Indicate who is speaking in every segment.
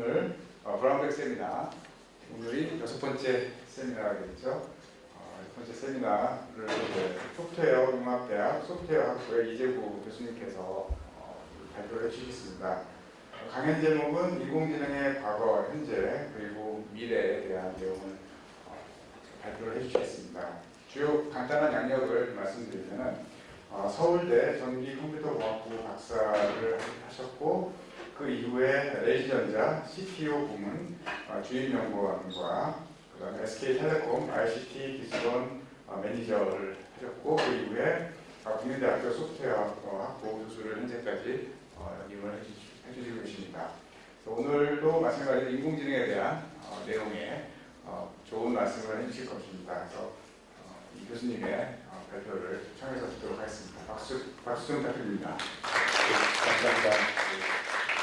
Speaker 1: 오늘 브라운백 세미나, 오늘이 6번째 세미나가 되겠죠. 6번째 세미나를 소프트웨어 융합대학 소프트웨어학부의 이재구 교수님께서 발표를 해주시겠습니다. 강연 제목은 인공지능의 과거, 현재, 그리고 미래에 대한 내용을 발표를 해주시겠습니다. 주요 간단한 양력을 말씀드리면 서울대 전기컴퓨터공학부 박사를 하셨고, 그 이후에 LG전자 CTO 부문 주임연구원과 그다음에 SK텔레콤 ICT 기술원 매니저를 하셨고, 그 이후에 국민대학교 소프트웨어학부 교수를 현재까지 역임을 해주시고 계십니다. 오늘도 마찬가지로 인공지능에 대한 내용에 좋은 말씀을 해주실 것입니다. 그래서 이 교수님의 발표를 청해서 듣도록 하겠습니다. 박수 좀 부탁드립니다.
Speaker 2: 네, 감사합니다.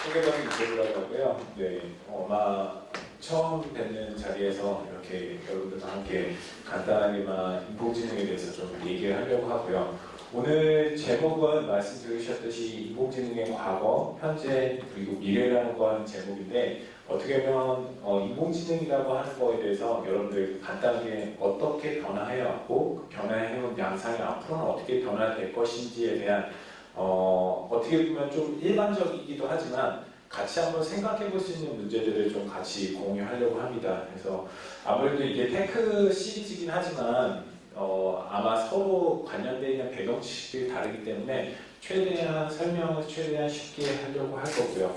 Speaker 2: 소개받은 이재구라고 하고요. 네, 아마 처음 뵙는 자리에서 이렇게 여러분들과 함께 간단하게만 인공지능에 대해서 좀 얘기를 하려고 하고요. 오늘 제목은 말씀 들으셨듯이 인공지능의 과거, 현재, 그리고 미래라는 건 제목인데, 어떻게 보면 인공지능이라고 하는 거에 대해서 여러분들 간단하게 어떻게 변화해왔고, 그 변화해온 양상이 앞으로는 어떻게 변화될 것인지에 대한 어떻게 보면 좀 일반적이기도 하지만 같이 한번 생각해 볼 수 있는 문제들을 좀 같이 공유하려고 합니다. 그래서 아무래도 이게 테크 시리즈이긴 하지만 아마 서로 관련되어 있는 배경 지식이 다르기 때문에 최대한 설명을 최대한 쉽게 하려고 할 거고요.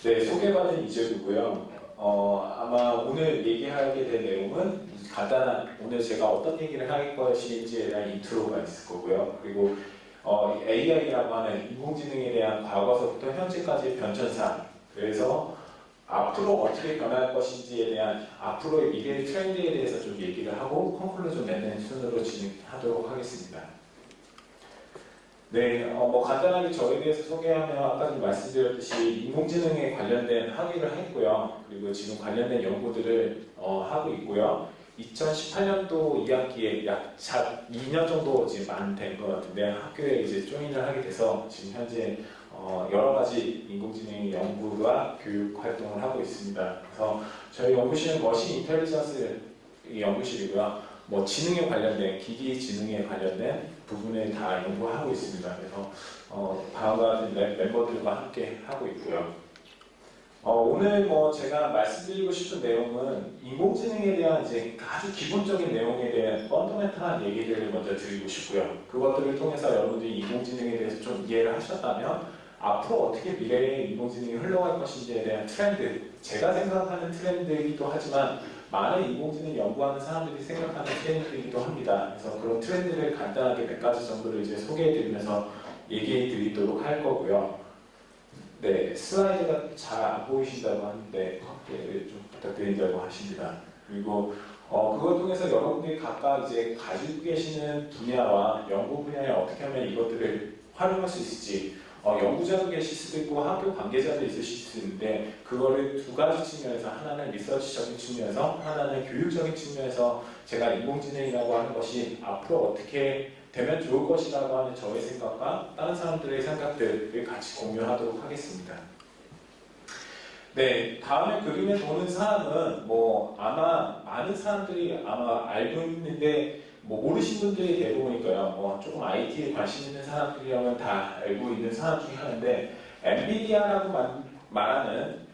Speaker 2: 네, 소개받은 이재구고요. 아마 오늘 얘기하게 될 내용은 간단한, 오늘 제가 어떤 얘기를 할 것인지에 대한 인트로가 있을 거고요. 그리고 AI라고 하는 인공지능에 대한 과거서부터 현재까지의 변천사, 그래서 앞으로 어떻게 변할 것인지에 대한 앞으로의 미래 트렌드에 대해서 좀 얘기를 하고 컨클루전 맺는 순으로 진행하도록 하겠습니다. 네, 간단하게 저에 대해서 소개하면 아까 말씀드렸듯이 인공지능에 관련된 학위를 했고요. 그리고 지금 관련된 연구들을 하고 있고요. 2018년도 2학기에 약 2년 정도 지금 안 된 것 같은데 학교에 이제 조인을 하게 돼서 지금 현재 여러 가지 인공지능 연구와 교육 활동을 하고 있습니다. 그래서 저희 연구실은 머신 인텔리전스 연구실이고요. 지능에 관련된, 기기 지능에 관련된 부분을 다 연구하고 있습니다. 그래서 다음과 같은 멤버들과 함께 하고 있고요. 오늘 제가 말씀드리고 싶은 내용은 인공지능에 대한 이제 아주 기본적인 내용에 대한 펀더멘탈한 얘기들을 먼저 드리고 싶고요. 그것들을 통해서 여러분들이 인공지능에 대해서 좀 이해를 하셨다면 앞으로 어떻게 미래의 인공지능이 흘러갈 것인지에 대한 트렌드, 제가 생각하는 트렌드이기도 하지만 많은 인공지능 연구하는 사람들이 생각하는 트렌드이기도 합니다. 그래서 그런 트렌드를 간단하게 몇 가지 정도를 이제 소개해드리면서 얘기해 드리도록 할 거고요. 네, 슬라이드가 잘 안 보이신다고 하는데 확대를 좀 부탁드린다고 하십니다. 그리고 그걸 통해서 여러분들이 각각 이제 가지고 계시는 분야와 연구 분야에 어떻게 하면 이것들을 활용할 수 있을지, 연구자도 계실 수도 있고 학교 관계자도 있으실 수 있는데, 그거를 두 가지 측면에서, 하나는 리서치적인 측면에서, 하나는 교육적인 측면에서 제가 인공지능이라고 하는 것이 앞으로 어떻게 되면 좋을 것이라고 하는 저의 생각과 다른 사람들의 생각들을 같이 공유하도록 하겠습니다. 네, 다음에 그림에 보는 사람은 아마 많은 사람들이 아마 알고 있는데 모르신 분들이 대부분이니까요. 조금 IT에 관심 있는 사람들이라면 다 알고 있는 사람 중에 하나인데, 엔비디아라고 말하는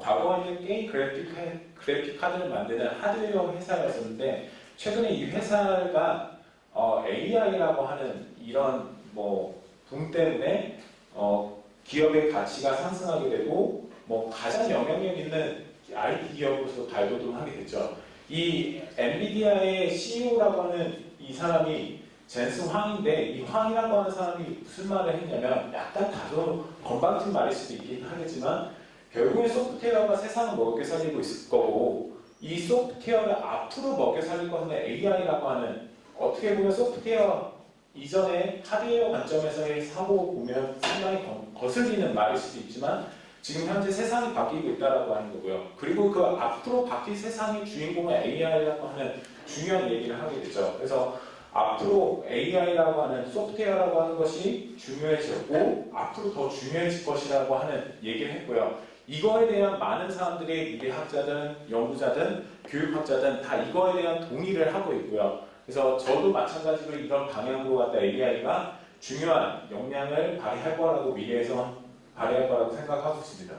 Speaker 2: 과거에는 게임 그래픽 카드를 만드는 하드웨어 회사였었는데, 최근에 이 회사가 AI라고 하는 이런 붐 때문에 기업의 가치가 상승하게 되고 가장 영향력 있는 IT 기업으로서 발돋움을 하게 됐죠. 이 엔비디아의 CEO라고 하는 이 사람이 젠슨 황인데, 이 황이라고 하는 사람이 무슨 말을 했냐면, 약간 다소 건방진 말일 수도 있긴 하겠지만 결국에 소프트웨어가 세상을 먹여 살리고 있을 거고, 이 소프트웨어를 앞으로 먹여 살릴 것은 AI라고 하는, 어떻게 보면 소프트웨어 이전에 하드웨어 관점에서의 사고 보면 상당히 거슬리는 말일 수도 있지만 지금 현재 세상이 바뀌고 있다고 하는 거고요. 그리고 그 앞으로 바뀔 세상의 주인공은 AI라고 하는 중요한 얘기를 하게 되죠. 그래서 앞으로 AI라고 하는 소프트웨어라고 하는 것이 중요해졌고 앞으로 더 중요해질 것이라고 하는 얘기를 했고요. 이거에 대한 많은 사람들이 미래학자든 연구자든 교육학자든 다 이거에 대한 동의를 하고 있고요. 그래서 저도 마찬가지로 이런 방향으로 갖다 AI가 중요한 역량을 발휘할 거라고 미래에서 발휘할 거라고 생각하고 있습니다.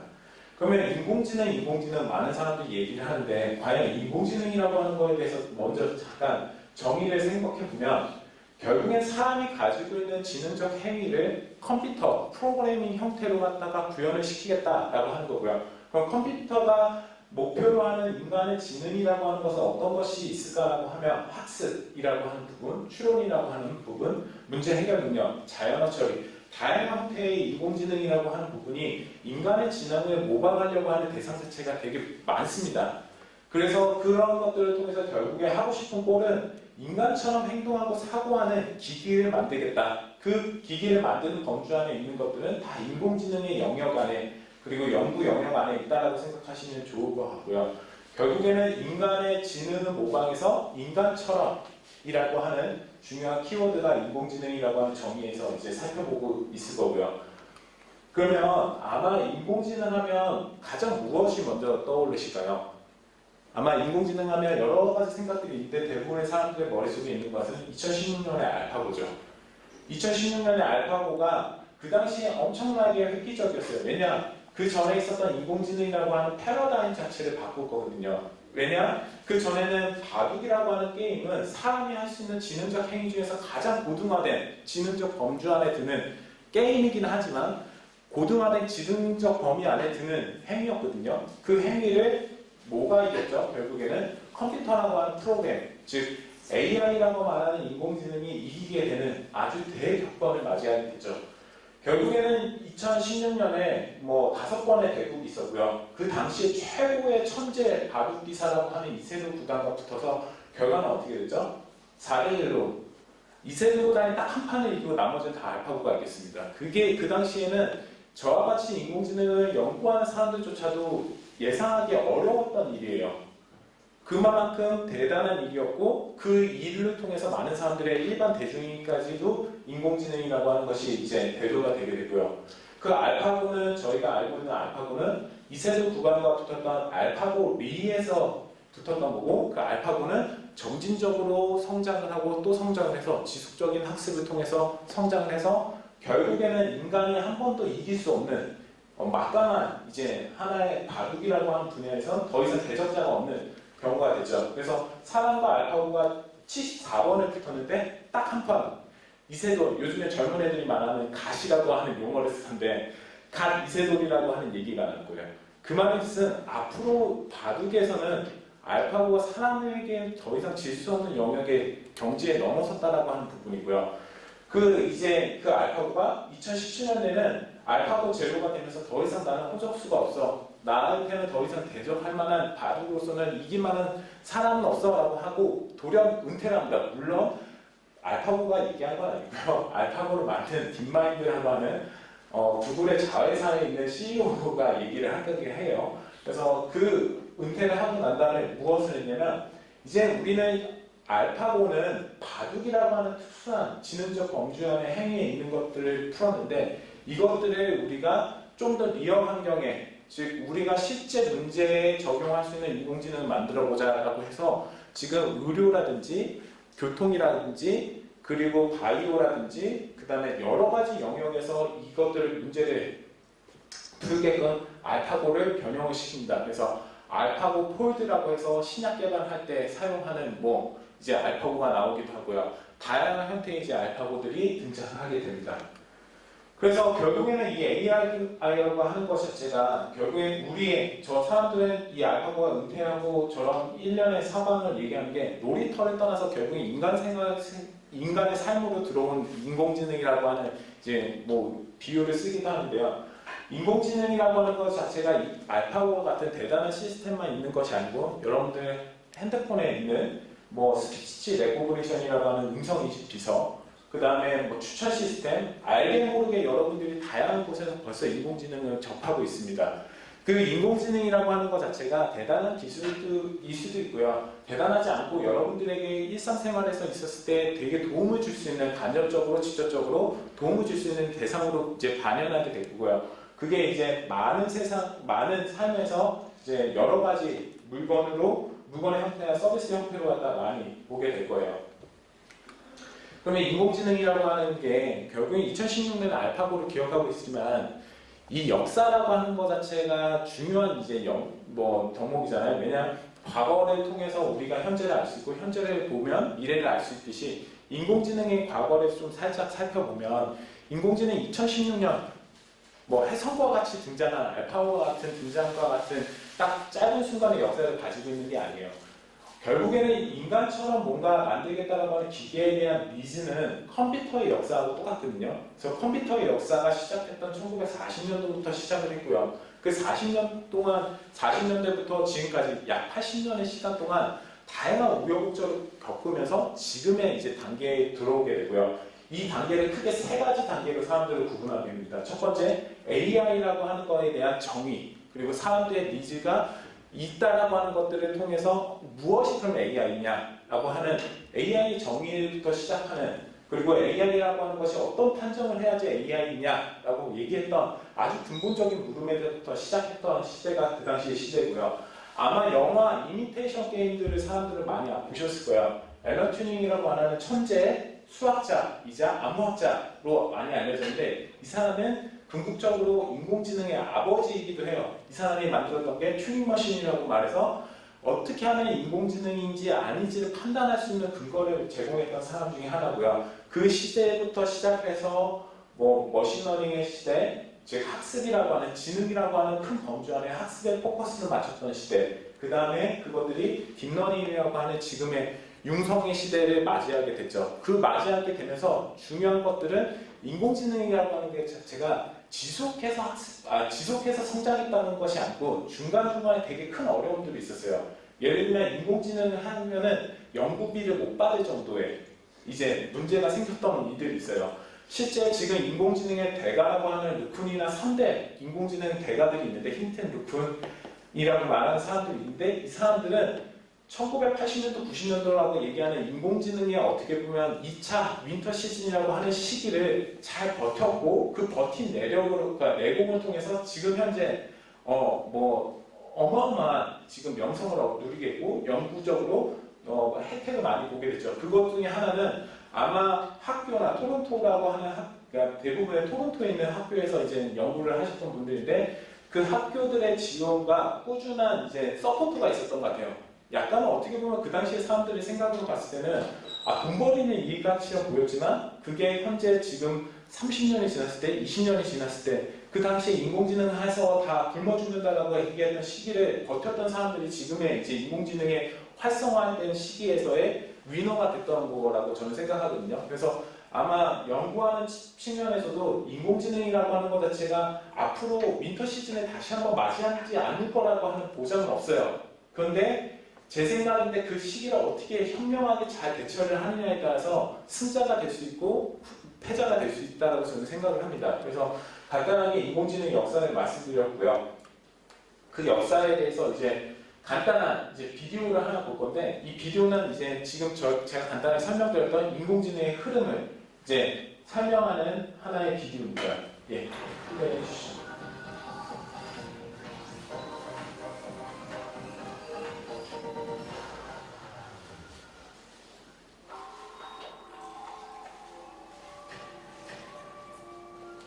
Speaker 2: 그러면 인공지능 많은 사람들이 얘기를 하는데 과연 인공지능이라고 하는 거에 대해서 먼저 잠깐 정의를 생각해 보면 결국엔 사람이 가지고 있는 지능적 행위를 컴퓨터, 프로그래밍 형태로 갖다가 구현을 시키겠다라고 하는 거고요. 그럼 컴퓨터가 목표로 하는 인간의 지능이라고 하는 것은 어떤 것이 있을까라고 하면 학습이라고 하는 부분, 추론이라고 하는 부분, 문제 해결 능력, 자연어 처리, 다양한 형태의 인공지능이라고 하는 부분이 인간의 지능을 모방하려고 하는 대상 자체가 되게 많습니다. 그래서 그런 것들을 통해서 결국에 하고 싶은 꼴은 인간처럼 행동하고 사고하는 기기를 만들겠다. 그 기기를 만드는 범주 안에 있는 것들은 다 인공지능의 영역 안에 그리고 연구 영역 안에 있다라고 생각하시면 좋을 것 같고요. 결국에는 인간의 지능을 모방해서 인간처럼이라고 하는 중요한 키워드가 인공지능이라고 하는 정의에서 이제 살펴보고 있을 거고요. 그러면 아마 인공지능 하면 가장 무엇이 먼저 떠오르실까요? 아마 인공지능 하면 여러 가지 생각들이 있는데 대부분의 사람들의 머릿속에 있는 것은 2016년의 알파고죠. 2016년의 알파고가 그 당시에 엄청나게 획기적이었어요. 왜냐? 그 전에 있었던 인공지능이라고 하는 패러다임 자체를 바꿀 거거든요. 왜냐? 그 전에는 바둑이라고 하는 게임은 사람이 할 수 있는 지능적 행위 중에서 가장 고등화된 지능적 범주 안에 드는 게임이긴 하지만 고등화된 지능적 범위 안에 드는 행위였거든요. 그 행위를 뭐가 이겼죠? 결국에는 컴퓨터라고 하는 프로그램, 즉 AI라고 말하는 인공지능이 이기게 되는 아주 대격변을 맞이하게 됐죠. 결국에는 2016년에 5번의 대국이 있었고요. 그 당시에 최고의 천재 바둑 기사라고 하는 이세돌 구단과 붙어서 결과는 어떻게 됐죠? 4대1로 이세돌 구단이 딱 한 판을 이기고 나머지는 다 알파고가 이겼습니다. 그게 그 당시에는 저와 같이 인공지능을 연구하는 사람들조차도 예상하기 어려웠던 일이에요. 그만큼 대단한 일이었고 그 일을 통해서 많은 사람들의 일반 대중까지도 인공지능이라고 하는 것이 이제 대두가 되게 되고요. 그 알파고는 저희가 알고 있는 알파고는 이세돌 구간과 붙었던 알파고 리에서 붙었던 거고 그 알파고는 점진적으로 성장을 하고 또 성장을 해서 지속적인 학습을 통해서 성장을 해서 결국에는 인간이 한 번도 이길 수 없는 막강한 이제 하나의 바둑이라고 하는 분야에서 더 이상 대적자가 없는 경우가 되죠. 그래서 사람과 알파고가 74번을 붙었는데 딱 한 판 이세돌, 요즘에 젊은 애들이 말하는 갓이라고 하는 용어를 쓰는데 갓 이세돌이라고 하는 얘기가 나올 거예요. 그 말의 뜻은 앞으로 바둑에서는 알파고가 사람에게 더 이상 질 수 없는 영역의 경지에 넘어섰다라고 하는 부분이고요. 그 알파고가 2017년에는 알파고 제로가 되면서 더 이상 나는 호적수가 없어. 나한테는 더 이상 대적할 만한 바둑으로서는 이길 만한 사람은 없어라고 하고 돌연 은퇴를 합니다. 물론 알파고가 얘기한 건 아니고요. 알파고를 만든 딥마인드라고 하는 구글의 자회사에 있는 CEO가 얘기를 하게 해요. 그래서 그 은퇴를 하고 난 다음에 무엇을 했냐면 이제 우리는 알파고는 바둑이라고 하는 특수한 지능적 범주 안에 행위에 있는 것들을 풀었는데 이것들을 우리가 좀 더 리얼 환경에 즉 우리가 실제 문제에 적용할 수 있는 인공지능을 만들어 보자라고 해서 지금 의료라든지 교통이라든지 그리고 바이오라든지 그 다음에 여러 가지 영역에서 이것들을 문제를 풀게끔 알파고를 변형을 시킵니다. 그래서 알파고 폴드라고 해서 신약 개발할 때 사용하는 이제 알파고가 나오기도 하고요. 다양한 형태의 이제 알파고들이 등장하게 됩니다. 그래서 결국에는 이 AI라고 하는 것 자체가 결국엔 저 사람들은 이 알파고가 은퇴하고 저런 1년의 사방을 얘기하는 게 놀이터를 떠나서 결국엔 인간의 삶으로 들어온 인공지능이라고 하는 이제 비유를 쓰기도 하는데요. 인공지능이라고 하는 것 자체가 이 알파고와 같은 대단한 시스템만 있는 것이 아니고 여러분들 핸드폰에 있는 스피치 레코그니션이라고 하는 음성인식 비서 그 다음에 추천 시스템, 알게 모르게 여러분들이 다양한 곳에서 벌써 인공지능을 접하고 있습니다. 그 인공지능이라고 하는 것 자체가 대단한 기술일 수도 있고요. 대단하지 않고 여러분들에게 일상생활에서 있었을 때 되게 도움을 줄 수 있는 간접적으로, 직접적으로 도움을 줄 수 있는 대상으로 이제 반영하게 되고요. 그게 이제 많은 삶에서 이제 여러 가지 물건의 형태나 서비스 형태로 갖다 많이 보게 될 거예요. 그러면 인공지능이라고 하는 게 결국엔 2016년 알파고를 기억하고 있지만 이 역사라고 하는 것 자체가 중요한 이제 덕목이잖아요. 왜냐하면 과거를 통해서 우리가 현재를 알 수 있고 현재를 보면 미래를 알 수 있듯이 인공지능의 과거를 좀 살짝 살펴보면 인공지능이 2016년 해성과 같이 등장한 알파고와 같은 등장과 같은 딱 짧은 순간의 역사를 가지고 있는 게 아니에요. 결국에는 인간처럼 뭔가 만들겠다라고 하는 기계에 대한 니즈는 컴퓨터의 역사하고 똑같거든요. 그래서 컴퓨터의 역사가 시작했던 1940년도부터 시작을 했고요. 그 40년대부터 지금까지 약 80년의 시간 동안 다양한 우여곡절을 겪으면서 지금의 이제 단계에 들어오게 되고요. 이 단계를 크게 세 가지 단계로 사람들을 구분하게 됩니다. 첫 번째, AI라고 하는 거에 대한 정의, 그리고 사람들의 니즈가 있다라고 하는 것들을 통해서 무엇이 그럼 AI냐라고 하는 AI 정의부터 시작하는, 그리고 AI라고 하는 것이 어떤 판정을 해야지 AI냐라고 얘기했던 아주 근본적인 물음에부터 시작했던 시대가 그 당시의 시대고요. 아마 영화 이미테이션 게임들을 사람들은 많이 보셨을 거예요. 앨런 튜닝이라고 하는 천재 수학자이자 암호학자로 많이 알려졌는데 이 사람은 궁극적으로 인공지능의 아버지이기도 해요. 이 사람이 만들었던 게 튜닝머신이라고 말해서 어떻게 하면 인공지능인지 아닌지를 판단할 수 있는 근거를 제공했던 사람 중에 하나고요. 그 시대부터 시작해서 머신러닝의 시대, 즉 학습이라고 하는, 지능이라고 하는 큰 범주 안에 학습에 포커스를 맞췄던 시대, 그 다음에 그것들이 딥러닝이라고 하는 지금의 융성의 시대를 맞이하게 됐죠. 그 맞이하게 되면서 중요한 것들은 인공지능이라고 하는 게 자체가 지속해서 성장했다는 것이 아니고 중간중간에 되게 큰 어려움들이 있었어요. 예를 들면 인공지능을 하면은 연구비를 못 받을 정도의 이제 문제가 생겼던 이들이 있어요. 실제 지금 인공지능의 대가라고 하는 르쿤이나 3대 인공지능 대가들이 있는데, 힌튼, 르쿤이라고 말하는 사람들이 있는데, 이 사람들은 1980년도, 90년도라고 얘기하는 인공지능의 어떻게 보면 2차 윈터 시즌이라고 하는 시기를 잘 버텼고, 그 버틴 내공을 통해서 지금 현재 어마어마한 지금 명성을 누리게 있고 연구적으로 혜택을 많이 보게 됐죠. 그것 중에 하나는 아마 학교나 토론토라고 하는 그러니까 대부분의 토론토에 있는 학교에서 이제 연구를 하셨던 분들인데, 그 학교들의 지원과 꾸준한 이제 서포트가 있었던 것 같아요. 약간은 어떻게 보면 그 당시에 사람들의 생각으로 봤을 때는 돈 벌이는 이익가치가 보였지만, 그게 현재 지금 30년이 지났을 때, 20년이 지났을 때, 그 당시에 인공지능을 해서 다 굶어 죽는다라고 얘기했던 시기를 버텼던 사람들이 지금의 이제 인공지능의 활성화된 시기에서의 위너가 됐던 거라고 저는 생각하거든요. 그래서 아마 연구하는 측면에서도 인공지능이라고 하는 것 자체가 앞으로 윈터 시즌에 다시 한번 맞이하지 않을 거라고 하는 보장은 없어요. 그런데 제 생각인데 그 시기를 어떻게 현명하게 잘 대처를 하느냐에 따라서 승자가 될 수 있고 패자가 될 수 있다고 저는 생각을 합니다. 그래서 간단하게 인공지능의 역사를 말씀드렸고요. 그 역사에 대해서 이제 간단한 비디오를 하나 볼 건데, 이 비디오는 이제 지금 제가 간단히 설명드렸던 인공지능의 흐름을 이제 설명하는 하나의 비디오입니다. 예, 소개해 주시죠.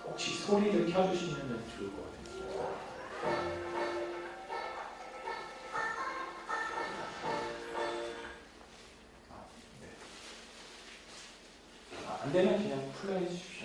Speaker 2: 혹시 소리를 켜주시면 좋을 것 같아요. 안 되면 그냥 플레이 해주십시오.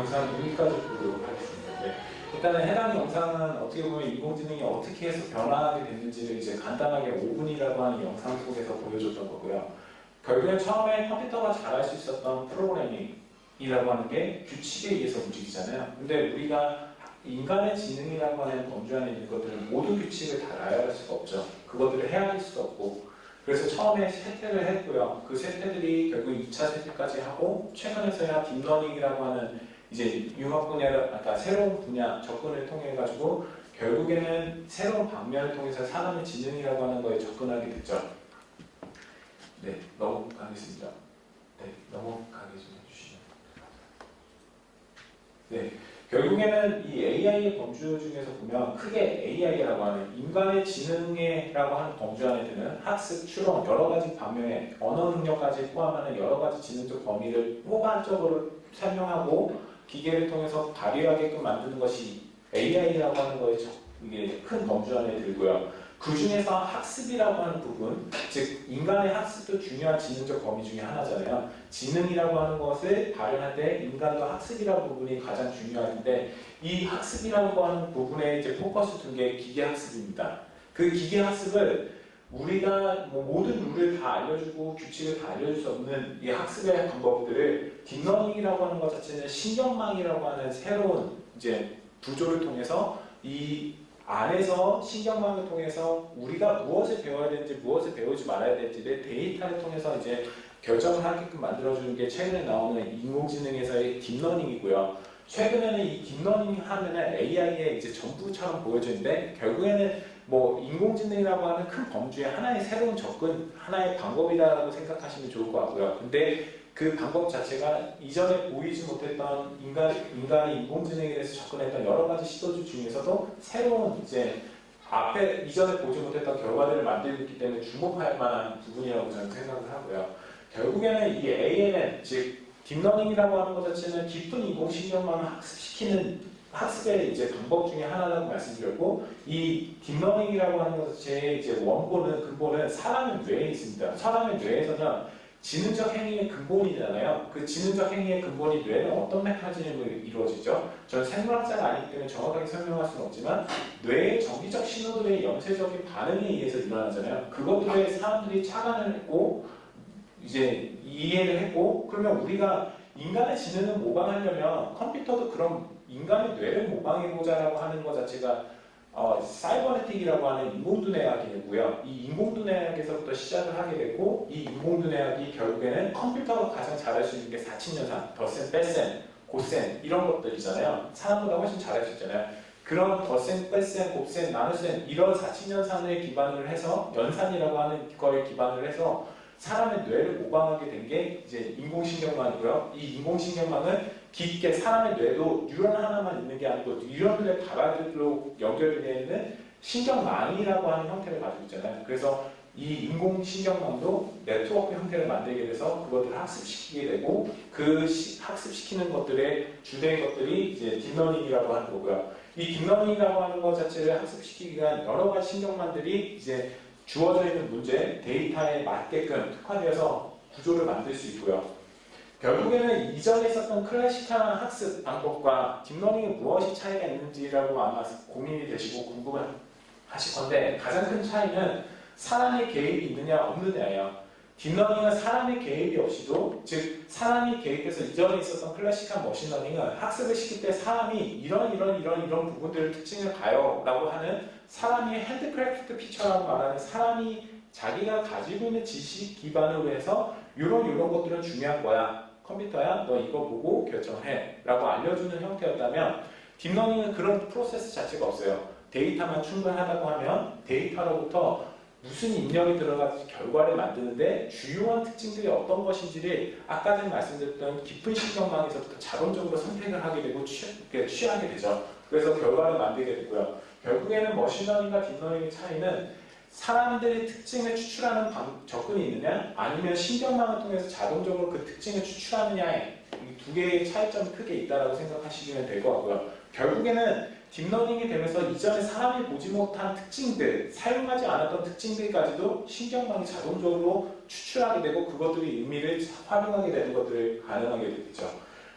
Speaker 2: 영상 여기까지 보도록 하겠습니다. 네. 일단은 해당 영상은 어떻게 보면 인공지능이 어떻게 해서 변화하게 됐는지를 이제 간단하게 5분이라고 하는 영상 속에서 보여줬던 거고요. 결국엔 처음에 컴퓨터가 잘할 수 있었던 프로그래밍이라고 하는 게 규칙에 의해서 움직이잖아요. 근데 우리가 인간의 지능이라고 하는 범주 안에 있는 것들은 모든 규칙을 다 알아야 할 수가 없죠. 그것들을 헤아릴 수도 없고. 그래서 처음에 세태를 했고요. 그 세태들이 결국 2차 세태까지 하고 최근에서야 딥러닝이라고 하는 이제 융합 분야를 아까 새로운 분야 접근을 통해 가지고 결국에는 새로운 방면을 통해서 사람의 지능이라고 하는 거에 접근하게 됐죠. 네, 넘어가겠습니다. 네, 넘어가게 좀 해주시면. 네, 결국에는 이 AI의 범주 중에서 보면 크게 AI라고 하는 인간의 지능이라고 하는 범주 안에 드는 학습, 추론, 여러 가지 방면의 언어 능력까지 포함하는 여러 가지 지능적 범위를 포괄적으로 설명하고 기계를 통해서 발휘하게끔 만드는 것이 AI라고 하는 거에 이게 큰 범주 안에 들고요. 그 중에서 학습이라고 하는 부분, 즉 인간의 학습도 중요한 지능적 범위 중에 하나잖아요. 지능이라고 하는 것을 발현할 때 인간도 학습이라는 부분이 가장 중요한데 이 학습이라고 하는 부분에 이제 포커스 둔 게 기계 학습입니다. 그 기계 학습을 우리가 모든 룰을 다 알려주고 규칙을 다 알려줄 수 없는 이 학습의 방법들을 딥러닝이라고 하는 것 자체는 신경망이라고 하는 새로운 이제 구조를 통해서 이 안에서 신경망을 통해서 우리가 무엇을 배워야 되는지 무엇을 배우지 말아야 될지를 데이터를 통해서 이제 결정을 하게끔 만들어주는 게 최근에 나오는 인공지능에서의 딥러닝이고요. 최근에는 이 딥러닝 하면은 AI의 이제 전부처럼 보여지는데 결국에는 뭐 인공지능이라고 하는 큰 범주의 하나의 새로운 접근, 하나의 방법이라고 생각하시면 좋을 것 같고요. 근데 그 방법 자체가 이전에 보이지 못했던 인간이 인공지능에 대해서 접근했던 여러 가지 시도들 중에서도 새로운 이제 앞에 이전에 보지 못했던 결과들을 만들고 있기 때문에 주목할 만한 부분이라고 저는 생각을 하고요. 결국에는 이 ANN, 즉 딥러닝이라고 하는 것 자체는 깊은 인공신경망을 학습시키는 학습의 이제 방법 중에 하나라고 말씀드렸고, 이 딥러닝이라고 하는 것 자체의 이제 근본은 사람의 뇌에 있습니다. 사람의 뇌에서는 지능적 행위의 근본이잖아요. 그 지능적 행위의 근본이 뇌는 어떤 메커니즘으로 이루어지죠? 저는 생물학자가 아니기 때문에 정확하게 설명할 수는 없지만 뇌의 정기적 신호들의 염세적인 반응에 의해서 일어나잖아요. 그것들에 사람들이 착안을 했고 이제 이해를 했고, 그러면 우리가 인간의 지능을 모방하려면 컴퓨터도 그럼 인간의 뇌를 모방해보자라고 하는 것 자체가 사이버네틱이라고 하는 인공두뇌학이고요. 이 인공두뇌학에서부터 시작을 하게 되고, 이 인공두뇌학이 결국에는 컴퓨터가 가장 잘할 수 있는 게 4친연산, 덧셈, 뺄셈, 곱셈 이런 것들이잖아요. 사람보다 훨씬 잘할 수 있잖아요. 그런 덧셈, 뺄셈, 곱셈, 나눗셈 이런 4친연산을 기반으로 해서 연산이라고 하는 거에 기반을 해서 사람의 뇌를 모방하게 된 게 이제 인공신경망이고요. 이 인공신경망은 깊게 사람의 뇌도 뉴런 하나만 있는 게 아니고 뉴런들의 다발로 연결되어 있는 신경망이라고 하는 형태를 가지고 있잖아요. 그래서 이 인공신경망도 네트워크 형태를 만들게 돼서 그것들을 학습시키게 되고, 그 학습시키는 것들의 주된 것들이 이제 딥러닝이라고 하는 거고요. 이 딥러닝이라고 하는 것 자체를 학습시키기 위한 여러 가지 신경망들이 이제 주어져 있는 문제, 데이터에 맞게끔 특화되어서 구조를 만들 수 있고요. 결국에는 이전에 있었던 클래식한 학습 방법과 딥러닝이 무엇이 차이가 있는지라고 아마 고민이 되시고 궁금하실 건데, 가장 큰 차이는 사람의 개입이 있느냐 없느냐예요. 딥러닝은 사람의 개입이 없이도, 즉 사람이 개입해서 이전에 있었던 클래식한 머신러닝은 학습을 시킬 때 사람이 이런 부분들을 특징을 봐요 라고 하는 사람이 핸드크래프트 피처라고 말하는 사람이 자기가 가지고 있는 지식 기반으로 해서 이런 것들은 중요한 거야, 컴퓨터야 너 이거 보고 결정해 라고 알려주는 형태였다면, 딥러닝은 그런 프로세스 자체가 없어요. 데이터만 충분하다고 하면 데이터로부터 무슨 입력이 들어가서 결과를 만드는데 주요한 특징들이 어떤 것인지를 아까 전에 말씀드렸던 깊은 신경망에서부터 자동적으로 선택을 하게 되고 취하게 되죠. 그래서 결과를 만들게 되고요. 결국에는 머신러닝과 딥러닝의 차이는 사람들의 특징을 추출하는 접근이 있느냐, 아니면 신경망을 통해서 자동적으로 그 특징을 추출하느냐의 이 두 개의 차이점이 크게 있다고 생각하시면 될 것 같고요. 결국에는 딥러닝이 되면서 이전에 사람이 보지 못한 특징들, 사용하지 않았던 특징들까지도 신경망이 자동적으로 추출하게 되고 그것들이 의미를 활용하게 되는 것들을 가능하게 되겠죠.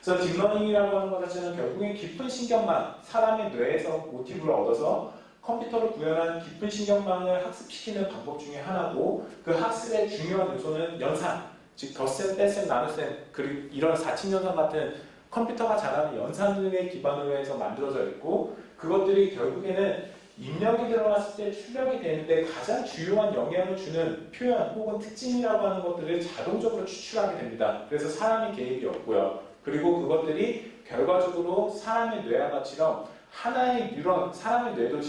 Speaker 2: 그래서 딥러닝이라고 하는 것 자체는 결국엔 깊은 신경망, 사람의 뇌에서 모티브를 얻어서 컴퓨터로 구현한 깊은 신경망을 학습시키는 방법 중에 하나고, 그 학습의 중요한 요소는 연산, 즉 덧셈, 뺄셈, 나눗셈, 그리고 이런 4친연산 같은 컴퓨터가 잘하는 연산을 기반으로 해서 만들어져 있고, 그것들이 결국에는 입력이 들어갔을 때 출력이 되는데 가장 주요한 영향을 주는 표현 혹은 특징이라고 하는 것들을 자동적으로 추출하게 됩니다. 그래서 사람의 개입이 없고요. 그리고 그것들이 결과적으로 사람의 뇌와 같이럼 하나의 뉴런, 사람의 뇌도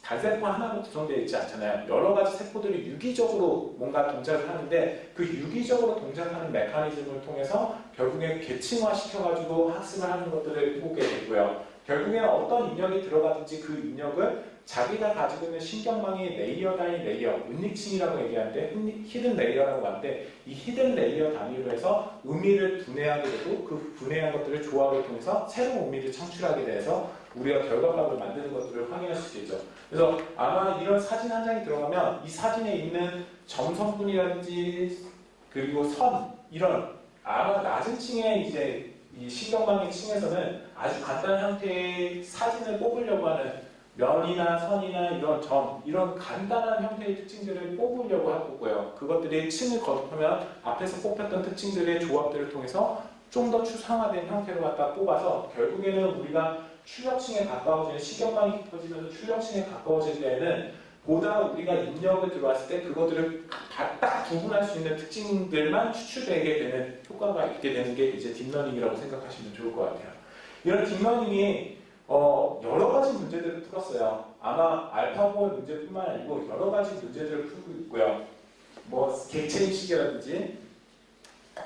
Speaker 2: 단세포 하나로 구성되어 있지 않잖아요. 여러 가지 세포들이 유기적으로 뭔가 동작을 하는데, 그 유기적으로 동작하는 메커니즘을 통해서 결국에 계층화 시켜가지고 학습을 하는 것들을 보게 되고요. 결국에는 어떤 입력이 들어가든지 그 입력을 자기가 가지고 있는 신경망의 레이어 단위 레이어, 은닉층이라고 얘기하는데 히든 레이어라고 하는데, 이 히든 레이어 단위로 해서 의미를 분해하게 되고, 그 분해한 것들을 조합을 통해서 새로운 의미를 창출하게 돼서 우리가 결과값을 만드는 것들을 확인할 수 있죠. 그래서 아마 이런 사진 한 장이 들어가면 이 사진에 있는 점성분이라든지 그리고 선, 이런 아마 낮은 층의 이제 이 신경망의 층에서는 아주 간단한 형태의 사진을 뽑으려고 하는 면이나 선이나 이런 점, 이런 간단한 형태의 특징들을 뽑으려고 할 거고요. 그것들이 층을 거듭하면 앞에서 뽑혔던 특징들의 조합들을 통해서 좀 더 추상화된 형태로 갖다 뽑아서 결국에는 우리가 출력층에 가까워지는, 신경망이 깊어지면서 출력층에 가까워질 때에는 보다 우리가 입력을 들어왔을 때 그것들을 딱 구분할 수 있는 특징들만 추출되게 되는 효과가 있게 되는 게 이제 딥러닝이라고 생각하시면 좋을 것 같아요. 이런 딥러닝이 여러 가지 문제들을 풀었어요. 아마 알파고의 문제뿐만 아니고 여러 가지 문제들을 풀고 있고요. 뭐 객체인식이라든지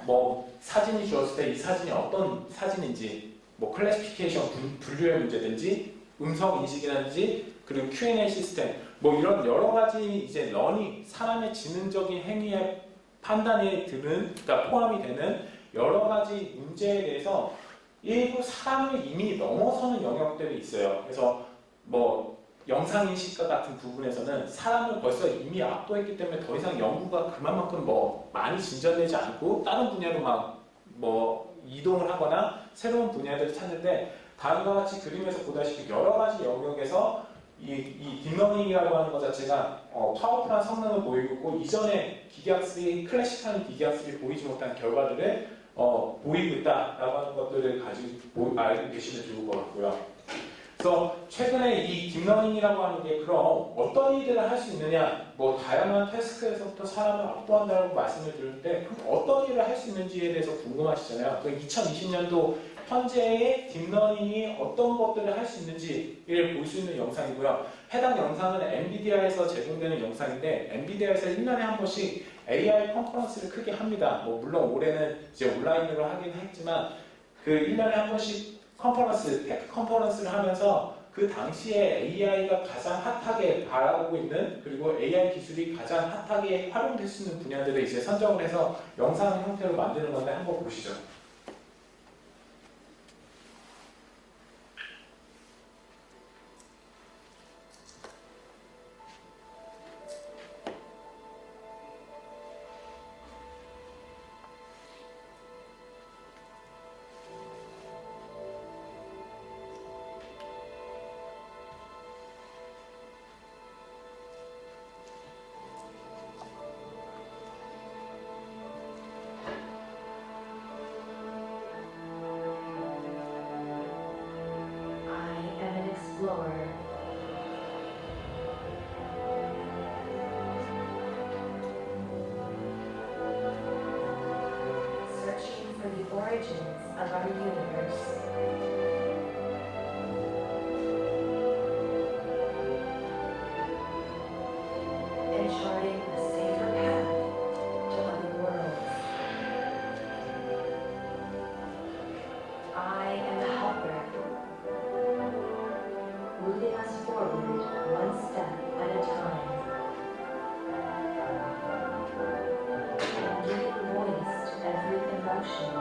Speaker 2: 뭐 사진이 주었을 때 이 사진이 어떤 사진인지, 뭐 클래시피케이션 분류의 문제든지 음성 인식이라든지 그리고 Q&A 시스템, 뭐 이런 여러 가지 이제 러닝, 사람의 지능적인 행위의 판단에 드는, 그러니까 포함이 되는 여러 가지 문제에 대해서 일부 사람을 이미 넘어서는 영역들이 있어요. 그래서 뭐 영상인식과 같은 부분에서는 사람을 벌써 이미 압도했기 때문에 더 이상 연구가 그만큼 뭐 많이 진전되지 않고 다른 분야로 막 뭐 이동을 하거나 새로운 분야들을 찾는데, 다음과 같이 그림에서 보다시피 여러 가지 영역에서 이 딥러닝이라고 하는 것 자체가 파워풀한 성능을 보이고 있고, 이전에 기계학습이, 클래식한 기계학습이 보이지 못한 결과들을 보이고 있다라고 하는 것들을 가지고 알고 계시면 좋을 것 같고요. 그래서 최근에 이 딥러닝이라고 하는 게 그럼 어떤 일들을 할 수 있느냐, 뭐 다양한 태스크에서부터 사람을 압도한다고 말씀을 드렸는데, 그럼 어떤 일을 할 수 있는지에 대해서 궁금하시잖아요. 그 2020년도 현재의 딥러닝이 어떤 것들을 할 수 있는지를 볼 수 있는 영상이고요. 해당 영상은 엔비디아에서 제공되는 영상인데, 엔비디아에서 1년에 한 번씩 AI 컨퍼런스를 크게 합니다. 뭐 물론 올해는 이제 온라인으로 하긴 했지만, 그 1년에 한 번씩 컨퍼런스, 테크 컨퍼런스를 하면서 그 당시에 AI가 가장 핫하게 바라보고 있는, 그리고 AI 기술이 가장 핫하게 활용될 수 있는 분야들을 이제 선정을 해서 영상 형태로 만드는 건데 한번 보시죠.
Speaker 3: Explorer. Searching for the origins of our universe. And charting a safer path to other worlds. I am the helper, moving us forward one step at a time, and giving voice to every emotion.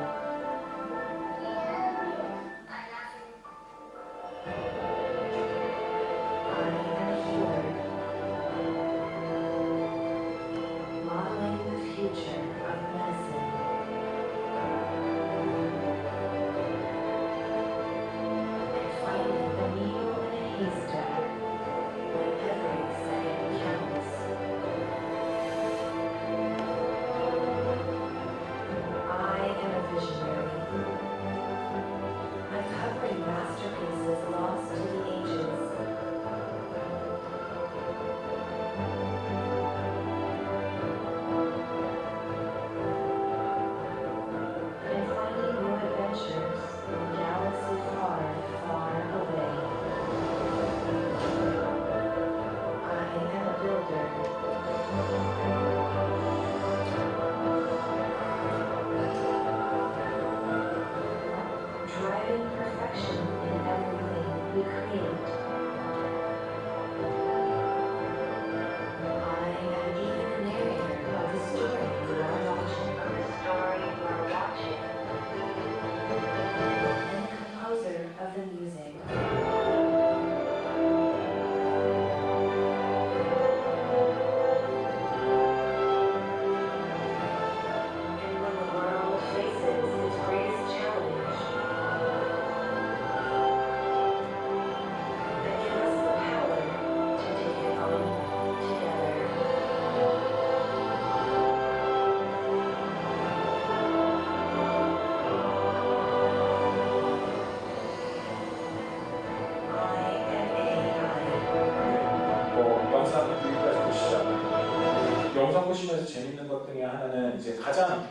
Speaker 2: 보시면서 재밌는 것 중에 하나는 이제 가장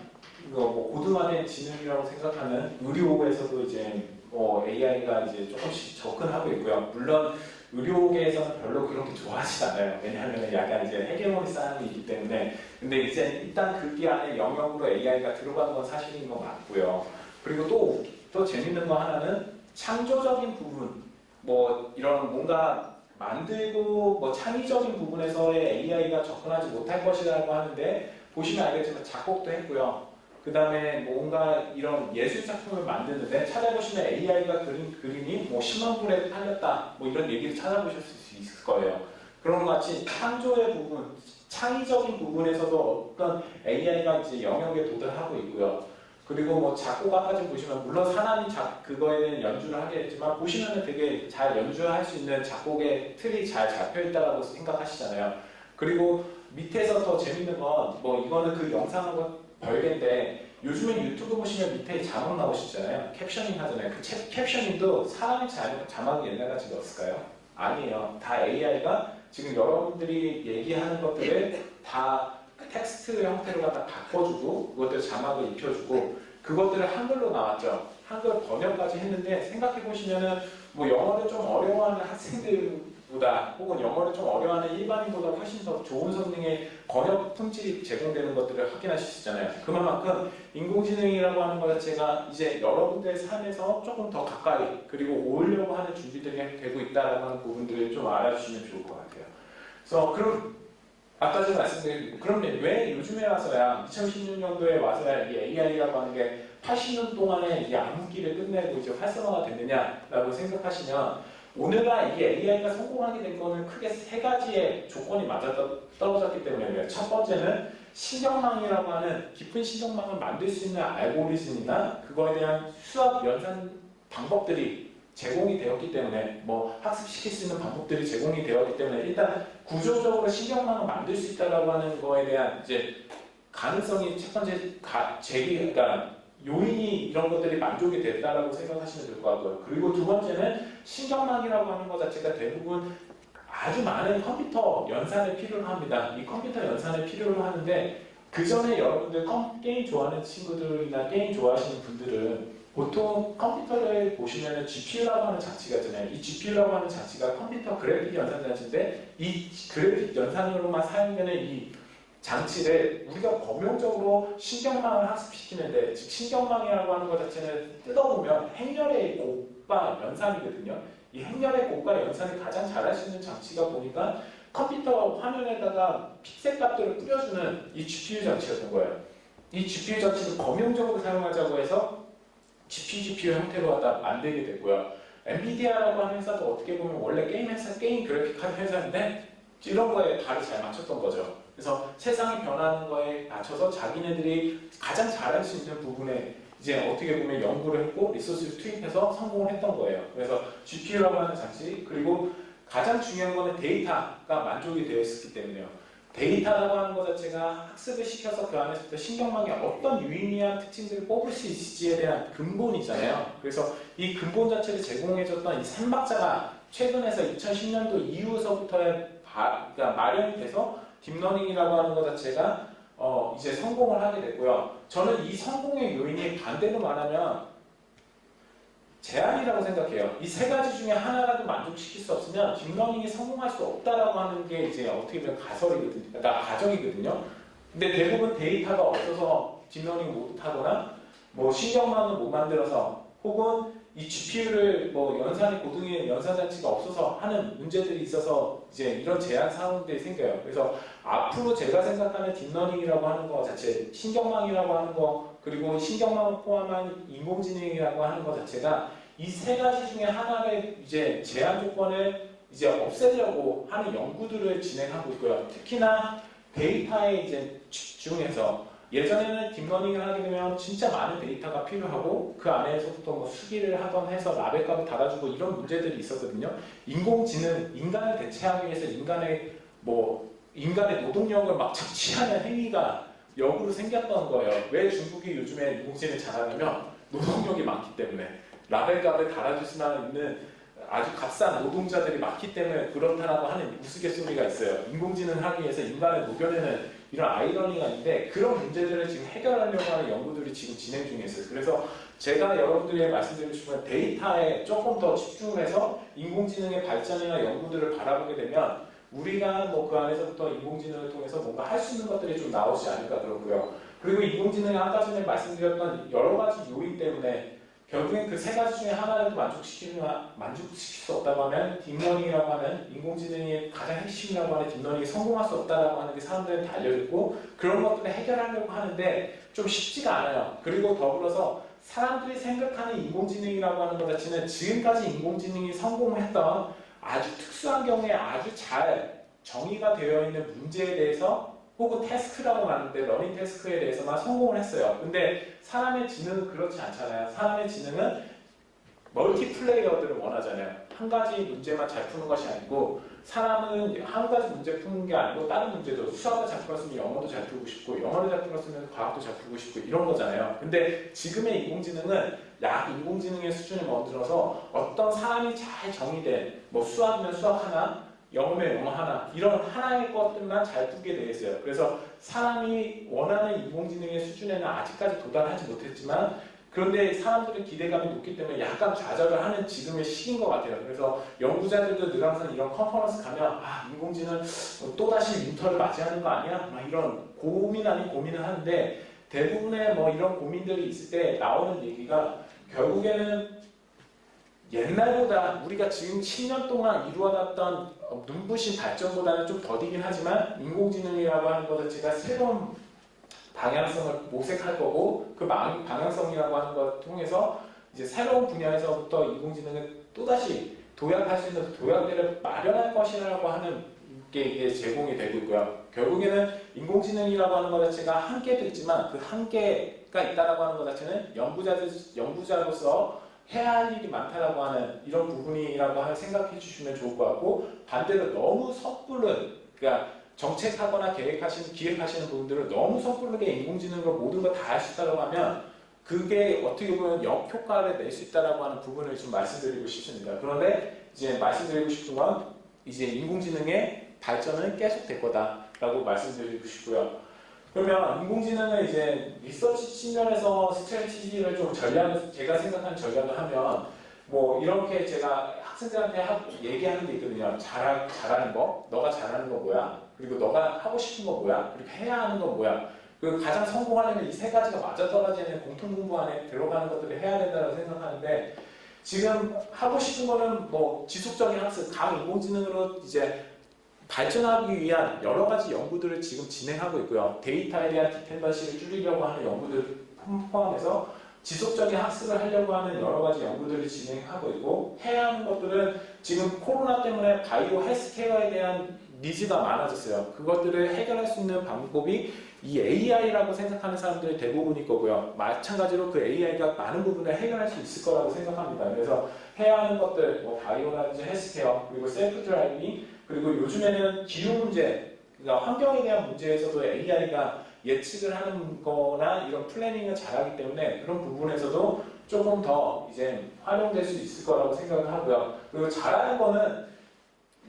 Speaker 2: 뭐 고등화된 지능이라고 생각하는 의료에서도 이제 AI가 이제 조금씩 접근하고 있고요. 물론 의료계에서는 별로 그런 게 좋아하지 않아요. 왜냐하면 약간 이제 헤게모니 싸움이 있기 때문에. 근데 이제 일단 그 안에 영역으로 AI가 들어간 건 사실인 것 같고요. 그리고 또 재밌는 거 하나는 창조적인 부분, 뭐 이런 뭔가 만들고 뭐 창의적인 부분에서의 AI가 접근하지 못할 것이라고 하는데 보시면 알겠지만 작곡도 했고요. 그 다음에 뭔가 이런 예술 작품을 만드는데 찾아보시면 AI가 그린 그림이 뭐 10만 불에 팔렸다 뭐 이런 얘기를 찾아보실 수 있을 거예요. 그런 것 같이 창조의 부분, 창의적인 부분에서도 어떤 AI가 이제 영역에 도달하고 있고요. 그리고 뭐 작곡 아까지 보시면 물론 사람이 그거에 대한 연주를 하겠지만 보시면은 되게 잘 연주할 수 있는 작곡의 틀이 잘 잡혀 있다라고 생각하시잖아요. 그리고 밑에서 더 재밌는 건 뭐 이거는 그 영상하고 별개인데 요즘엔 유튜브 보시면 밑에 자막 나오시잖아요. 캡셔닝 하잖아요. 그 캡셔닝도 사람이 자막이 옛날같이 넣었을까요? 아니에요. 다 AI가 지금 여러분들이 얘기하는 것들을 다 텍스트 형태로 갖다 바꿔주고 그것들 자막을 입혀주고 그것들을 한글로 나왔죠. 한글 번역까지 했는데 생각해보시면은 뭐 영어를 좀 어려워하는 학생들보다 혹은 영어를 좀 어려워하는 일반인보다 훨씬 더 좋은 성능의 번역 품질이 제공되는 것들을 확인하실 수 있잖아요. 그만큼 인공지능이라고 하는 것 자체가 이제 여러분들의 삶에서 조금 더 가까이 그리고 오려고 하는 준비들이 되고 있다는 하는 부분들을 좀 알아주시면 좋을 것 같아요. 그래서 그럼 아까 전에 말씀드린 그러면 왜 요즘에 와서야 2016년도에 와서야 이 AI라고 하는 게 80년 동안에 이 암흑기를 끝내고 이제 활성화가 됐느냐라고 생각하시면 오늘날 이 AI가 성공하게 된 거는 크게 세 가지의 조건이 맞아 떨어졌기 때문에 첫 번째는 신경망이라고 하는 깊은 신경망을 만들 수 있는 알고리즘이나 그거에 대한 수학 연산 방법들이 제공이 되었기 때문에 뭐 학습시킬 수 있는 방법들이 제공이 되었기 때문에 일단 구조적으로 신경망을 만들 수 있다라고 하는 거에 대한 이제 가능성이 첫 번째 그러니까 요인이 이런 것들이 만족이 됐다라고 생각하시면 될 것 같고요. 그리고 두 번째는 신경망이라고 하는 것 자체가 대부분 아주 많은 컴퓨터 연산을 필요로 합니다. 이 컴퓨터 연산을 필요로 하는데 그 전에 여러분들 게임 좋아하는 친구들이나 게임 좋아하시는 분들은 보통 컴퓨터를 보시면 GPU라고 하는 장치가 있잖아요. 이 GPU라고 하는 장치가 컴퓨터 그래픽 연산 장치인데 이 그래픽 연산으로만 사용되는 이 장치를 우리가 범용적으로 신경망을 학습시키는데 즉 신경망이라고 하는 것 자체는 뜯어보면 행렬의 곡과 연산이거든요. 이 행렬의 곡과 연산을 가장 잘할 수 있는 장치가 보니까 컴퓨터 화면에다가 픽셀 값들을 뿌려주는 이 GPU 장치였던 거예요. 이 GPU 장치를 범용적으로 사용하자고 해서 GPU 형태로 갖다 만들게 됐고요. 엔비디아라고 하는 회사도 어떻게 보면 원래 게임 회사, 게임 그래픽 카드 회사인데 이런 거에 발을 잘 맞췄던 거죠. 그래서 세상이 변하는 거에 맞춰서 자기네들이 가장 잘할 수 있는 부분에 이제 어떻게 보면 연구를 했고 리소스를 투입해서 성공을 했던 거예요. 그래서 GPU라고 하는 장치 그리고 가장 중요한 거는 데이터가 만족이 되어 있었기 때문에요. 데이터라고 하는 것 자체가 학습을 시켜서 그 안에서부터 신경망에 어떤 유의미한 특징들을 뽑을 수 있을지에 대한 근본이잖아요. 그래서 이 근본 자체를 제공해줬던 이 삼박자가 최근에서 2010년도 이후서부터 그러니까 마련이 돼서 딥러닝이라고 하는 것 자체가 이제 성공을 하게 됐고요. 저는 이 성공의 요인이 반대로 말하면 제한이라고 생각해요. 이 세 가지 중에 하나라도 만족시킬 수 없으면 딥러닝이 성공할 수 없다라고 하는 게 이제 어떻게 보면 가설이거든요. 그러니까 가정이거든요. 근데 대부분 데이터가 없어서 딥러닝 못하거나 뭐 신경망을 못 만들어서 혹은 이 GPU를 뭐 연산이 고등의 연산 장치가 없어서 하는 문제들이 있어서 이제 이런 제한 사항들이 생겨요. 그래서 앞으로 제가 생각하는 딥러닝이라고 하는 거 자체, 신경망이라고 하는 거 그리고 신경망을 포함한 인공지능이라고 하는 것 자체가 이 세 가지 중에 하나의 이제 제한 조건을 이제 없애려고 하는 연구들을 진행하고 있고요. 특히나 데이터에 이제 집중해서 예전에는 딥러닝을 하게 되면 진짜 많은 데이터가 필요하고 그 안에서부터 뭐 수기를 하던 해서 라벨값을 달아주고 이런 문제들이 있었거든요. 인공지능, 인간을 대체하기 위해서 인간의 노동력을 막 착취하는 행위가 역으로 생겼던 거예요. 왜 중국이 요즘에 인공지능을 잘하냐면 노동력이 많기 때문에 라벨값을 달아줄 수 있는 아주 값싼 노동자들이 많기 때문에 그렇다라고 하는 우스갯소리가 있어요. 인공지능을 하기 위해서 인간을 녹여내는 이런 아이러니가 있는데 그런 문제들을 지금 해결하려고 하는 연구들이 지금 진행 중에 있어요. 그래서 제가 여러분들에게 말씀드리고 싶은 건 데이터에 조금 더 집중해서 인공지능의 발전이나 연구들을 바라보게 되면 우리가 뭐 그 안에서부터 인공지능을 통해서 뭔가 할 수 있는 것들이 좀 나오지 않을까 그러고요. 그리고 인공지능이 아까 전에 말씀드렸던 여러 가지 요인 때문에 결국엔 그 세 가지 중에 하나라도 만족시킬 수 없다고 하면 딥러닝이라고 하는 인공지능의 가장 핵심이라고 하는 딥러닝이 성공할 수 없다라고 하는 게 사람들한테 알려졌고 그런 것들을 해결하려고 하는데 좀 쉽지가 않아요. 그리고 더불어서 사람들이 생각하는 인공지능이라고 하는 것 자체는 지금까지 인공지능이 성공했던 아주 특수한 경우에 아주 잘 정의가 되어 있는 문제에 대해서 혹은 태스크라고 하는데 러닝 태스크에 대해서만 성공을 했어요. 근데 사람의 지능은 그렇지 않잖아요. 사람의 지능은 멀티플레이어들을 원하잖아요. 한 가지 문제만 잘 푸는 것이 아니고 사람은 한 가지 문제 푸는 게 아니고 다른 문제도 수학을 잘 풀었으면 영어도 잘 풀고 싶고 영어를 잘 풀었으면 과학도 잘 풀고 싶고 이런 거잖아요. 근데 지금의 인공지능은 약 인공지능의 수준에 머들어서 어떤 사람이 잘 정의된 뭐 수학이면 수학 하나 영어면 영어 하나 이런 하나의 것들만 잘 풀게 되어 있어요. 그래서 사람이 원하는 인공지능의 수준에는 아직까지 도달하지 못했지만 그런데 사람들의 기대감이 높기 때문에 약간 좌절을 하는 지금의 시기인 것 같아요. 그래서 연구자들도 늘 항상 이런 컨퍼런스 가면 인공지능 또다시 윈터를 맞이하는 거 아니야? 막 이런 고민 아닌 고민을 하는데 대부분의 뭐 이런 고민들이 있을 때 나오는 얘기가 결국에는 옛날보다 우리가 지금 10년 동안 이루어놨던 눈부신 발전보다는 좀 더디긴 하지만 인공지능이라고 하는 것은 제가 새로운 방향성을 모색할 거고 그 방향성이라고 하는 것 통해서 이제 새로운 분야에서부터 인공지능을 또다시 도약할 수 있는 도약대를 마련할 것이라고 하는 게 이게 제공이 되고 있고요. 결국에는 인공지능이라고 하는 것 자체가 한계도 있지만 그 한계가 있다라고 하는 것 자체는 연구자로서 해야 할 일이 많다라고 하는 이런 부분이라고 생각해 주시면 좋을 것 같고 반대로 너무 섣부른 그러니까 정책하거나 기획하시는 분들은 너무 섣부르게 인공지능으로 모든 걸 다 할 수 있다고 하면 그게 어떻게 보면 역효과를 낼 수 있다고 하는 부분을 좀 말씀드리고 싶습니다. 그런데 이제 말씀드리고 싶은 건 이제 인공지능의 발전은 계속될 거다라고 말씀드리고 싶고요. 그러면 인공지능을 이제 리서치 측면에서 스트래티지를 좀 제가 생각하는 전략을 하면 뭐 이렇게 제가 학생들한테 얘기하는 게 있거든요. 잘하는 거, 너가 잘하는 거 뭐야? 그리고 너가 하고 싶은 거 뭐야? 그리고 해야 하는 거 뭐야? 그리고 가장 성공하려면 이 세 가지가 맞아떨어지는 공통 공부 안에 들어가는 것들을 해야 된다고 생각하는데 지금 하고 싶은 거는 뭐 지속적인 학습, 인공지능으로 이제 발전하기 위한 여러 가지 연구들을 지금 진행하고 있고요. 데이터에 대한 디펜던시를 줄이려고 하는 연구들 포함해서 지속적인 학습을 하려고 하는 여러 가지 연구들을 진행하고 있고 해야 하는 것들은 지금 코로나 때문에 바이오 헬스케어에 대한 니즈가 많아졌어요. 그것들을 해결할 수 있는 방법이 이 AI라고 생각하는 사람들이 대부분일 거고요. 마찬가지로 그 AI가 많은 부분을 해결할 수 있을 거라고 생각합니다. 그래서 해야 하는 것들, 뭐 바이오라든지 헬스케어, 그리고 셀프 드라이빙, 그리고 요즘에는 기후 문제, 그러니까 환경에 대한 문제에서도 AI가 예측을 하는 거나 이런 플래닝을 잘하기 때문에 그런 부분에서도 조금 더 이제 활용될 수 있을 거라고 생각을 하고요. 그리고 잘하는 거는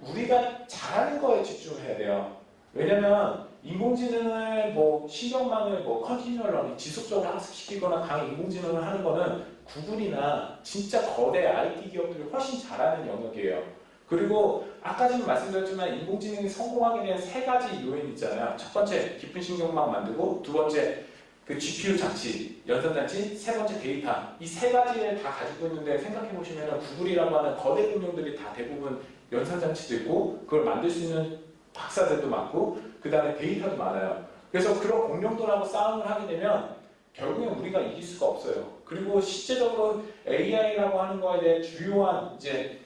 Speaker 2: 우리가 잘하는 거에 집중해야 돼요. 왜냐면 인공지능을 뭐 신경망을 컨티뉴얼 러닝 지속적으로 학습시키거나 인공지능을 하는 거는 구글이나 진짜 거대 IT 기업들이 훨씬 잘하는 영역이에요. 그리고 아까 전에 말씀드렸지만 인공지능이 성공하게 된 세 가지 요인이 있잖아요. 첫 번째 깊은 신경망 만들고 두 번째 그 GPU 장치, 연산장치, 세 번째 데이터 이 세 가지를 다 가지고 있는데 생각해 보시면 구글이라고 하는 거대 공룡들이 다 대부분 연산장치도 있고 그걸 만들 수 있는 박사들도 많고 그 다음에 데이터도 많아요. 그래서 그런 공룡들하고 싸움을 하게 되면 결국엔 우리가 이길 수가 없어요. 그리고 실제적으로 AI라고 하는 거에 대해 주요한 이제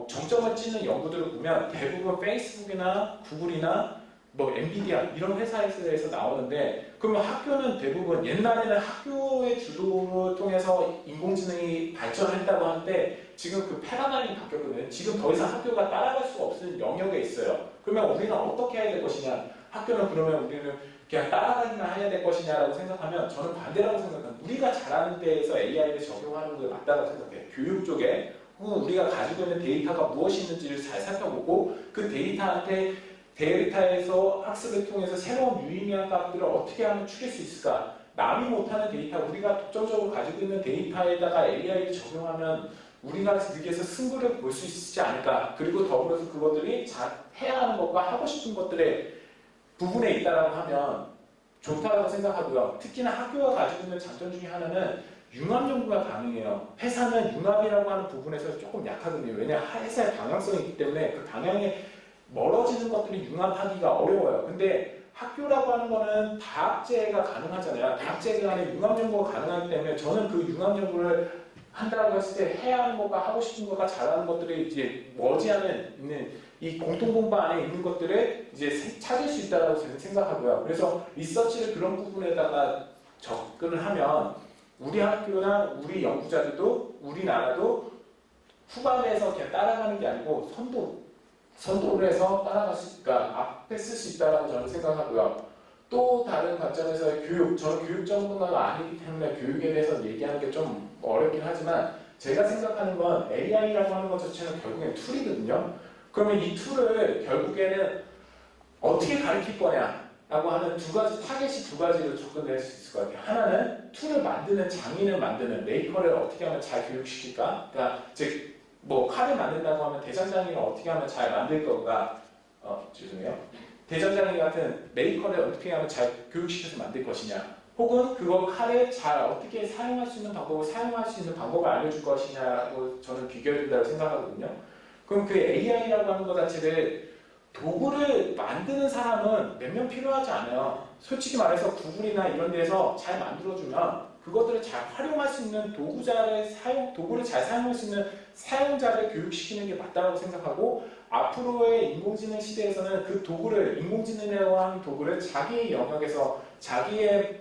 Speaker 2: 정점을 찍는 연구들을 보면 대부분 페이스북이나 구글이나 뭐 엔비디아 이런 회사에서 나오는데 그러면 학교는 대부분 옛날에는 학교의 주도를 통해서 인공지능이 발전했다고 하는데 지금 그 패러다임이 바뀌었거든요. 지금 더 이상 학교가 따라갈 수 없는 영역에 있어요. 그러면 우리는 어떻게 해야 될 것이냐? 학교는 그러면 우리는 그냥 따라가기만 해야 될 것이냐라고 생각하면 저는 반대라고 생각합니다. 우리가 잘하는 데에서 AI를 적용하는 게 맞다고 생각해요. 교육 쪽에 우리가 가지고 있는 데이터가 무엇이 있는지를 잘 살펴보고 그 데이터한테 데이터에서 학습을 통해서 새로운 유의미한 값들을 어떻게 하면 추릴 수 있을까? 남이 못하는 데이터, 우리가 독점적으로 가지고 있는 데이터에다가 AI를 적용하면 우리가 여기에서 승부를 볼 수 있지 않을까? 그리고 더불어서 그것들이 해야 하는 것과 하고 싶은 것들의 부분에 있다라고 하면 좋다고 생각하고요. 특히나 학교가 가지고 있는 장점 중에 하나는 융합 연구가 가능해요. 회사는 융합이라고 하는 부분에서 조금 약하거든요. 왜냐하면 회사의 방향성이 있기 때문에 그 방향에 멀어지는 것들이 융합하기가 어려워요. 근데 학교라고 하는 거는 다학제가 가능하잖아요. 다학제 간에 융합 연구가 가능하기 때문에 저는 그 융합 연구를 한다고 했을 때 해야 하는 것과 하고 싶은 것과 잘하는 것들이 이제 머지않은 있는 이 공통 공부 안에 있는 것들을 이제 찾을 수 있다고 저는 생각하고요. 그래서 리서치를 그런 부분에다가 접근을 하면 우리 학교나 우리 연구자들도 우리나라도 후반에서 그냥 따라가는 게 아니고 선도를 해서 따라갈 수 있으니까 앞에 쓸 수 있다고 저는 생각하고요. 또 다른 관점에서의 교육, 저는 교육 전문가가 아니기 때문에 교육에 대해서 얘기하는 게 좀 어렵긴 하지만 제가 생각하는 건 AI라고 하는 것 자체는 결국엔 툴이거든요. 그러면 이 툴을 결국에는 어떻게 가르칠 거냐라고 하는 타겟이 두 가지로 접근될 수 있을 것 같아요. 하나는 툴을 만드는 장인을 만드는 메이커를 어떻게 하면 잘 교육시킬까? 그러니까 즉 뭐 칼을 만든다고 하면 대전장인을 어떻게 하면 잘 만들 건가? 죄송해요. 대전장인 같은 메이커를 어떻게 하면 잘 교육시켜서 만들 것이냐, 혹은 그거 칼을 잘 어떻게 사용할 수 있는 방법을 사용할 수 있는 방법을 알려줄 것이냐라고 저는 비교해준다고 생각하거든요. 그럼 그 AI라고 하는 것 자체를 도구를 만드는 사람은 몇 명 필요하지 않아요. 솔직히 말해서 구글이나 이런 데서 잘 만들어주면 그것들을 잘 활용할 수 있는 도구를 잘 사용할 수 있는 사용자를 교육시키는 게 맞다고 생각하고, 앞으로의 인공지능 시대에서는 그 도구를, 인공지능이라고 하는 도구를 자기의 영역에서 자기의